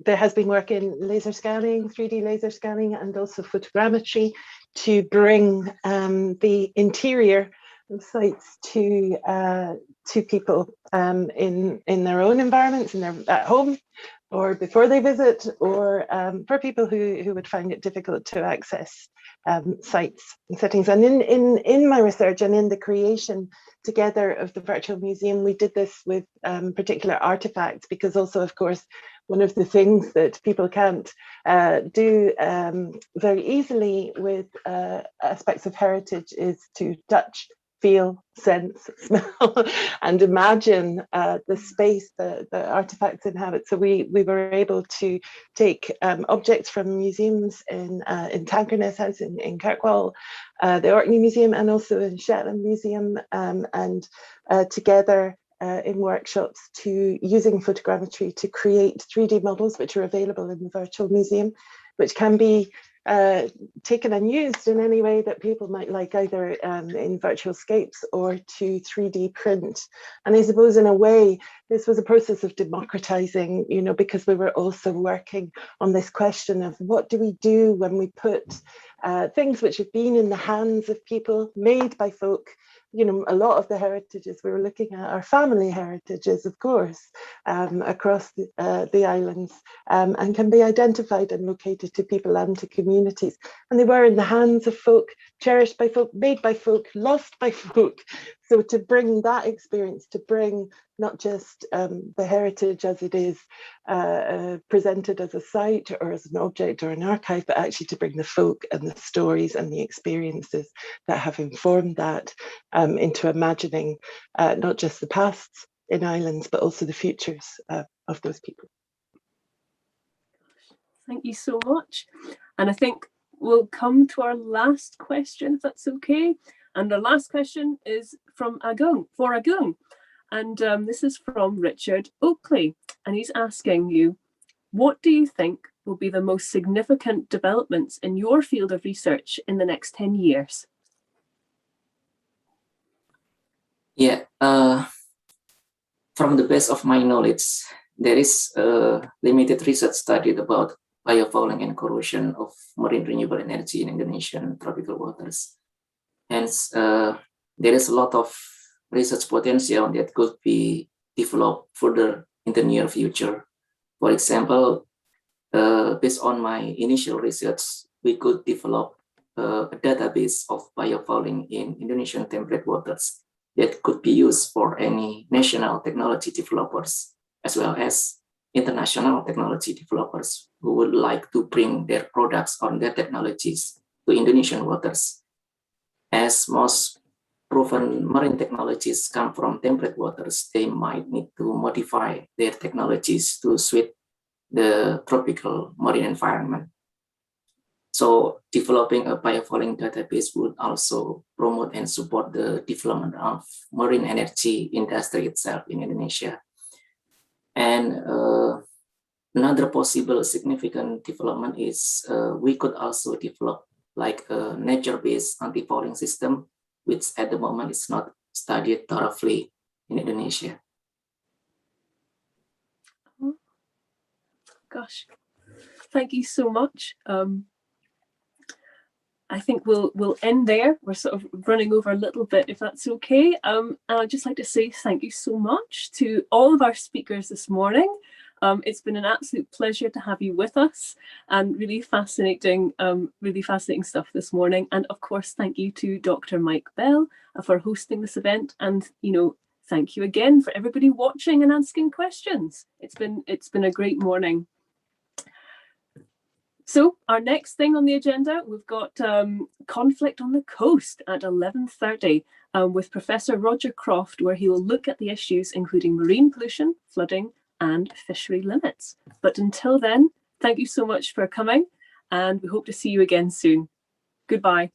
there has been work in laser scanning, 3D laser scanning, and also photogrammetry to bring the interior sites to people in their own environments, at home, or before they visit, or for people who would find it difficult to access sites and settings. And in my research and in the creation together of the virtual museum, we did this with particular artifacts, because also, of course, one of the things that people can't do very easily with aspects of heritage is to touch, feel, sense, smell, and imagine the space the artifacts inhabit. So we were able to take objects from museums in Tannkernes House in Kirkwall, the Orkney Museum, and also in Shetland Museum, and together in workshops using photogrammetry to create 3D models, which are available in the virtual museum, which can be taken and used in any way that people might like, either in virtual scapes or to 3D print. And I suppose in a way, this was a process of democratizing, you know, because we were also working on this question of what do we do when we put things which have been in the hands of people, made by folk. You know, a lot of the heritages we were looking at are family heritages, of course, across the islands, and can be identified and located to people and to communities. And they were in the hands of folk, cherished by folk, made by folk, lost by folk. So to bring that experience, to bring not just the heritage as it is presented as a site or as an object or an archive, but actually to bring the folk and the stories and the experiences that have informed that into imagining not just the pasts in islands, but also the futures of those people. Thank you so much. And I think we'll come to our last question, if that's okay. And our last question is from Agung, for Agung. And this is from Richard Oakley. And he's asking you, what do you think will be the most significant developments in your field of research in the next 10 years? Yeah, from the best of my knowledge, there is a limited research study about biofouling and corrosion of marine renewable energy in Indonesian tropical waters. Hence, there is a lot of research potential that could be developed further in the near future. For example, based on my initial research, we could develop a database of biofouling in Indonesian temperate waters that could be used for any national technology developers, as well as international technology developers who would like to bring their products or their technologies to Indonesian waters. As most proven marine technologies come from temperate waters, they might need to modify their technologies to suit the tropical marine environment. So developing a biofouling database would also promote and support the development of marine energy industry itself in Indonesia. And another possible significant development is we could also develop like a nature-based anti-fouling system, which at the moment is not studied thoroughly in Indonesia. Gosh, thank you so much. I think we'll end there. We're sort of running over a little bit, if that's okay. And I'd just like to say thank you so much to all of our speakers this morning. It's been an absolute pleasure to have you with us, and really fascinating stuff this morning. And of course, thank you to Dr. Mike Bell for hosting this event. And thank you again for everybody watching and asking questions. It's been a great morning. So our next thing on the agenda, we've got Conflict on the Coast at 11:30 with Professor Roger Croft, where he will look at the issues including marine pollution, flooding, and fishery limits. But until then, thank you so much for coming, and we hope to see you again soon. Goodbye.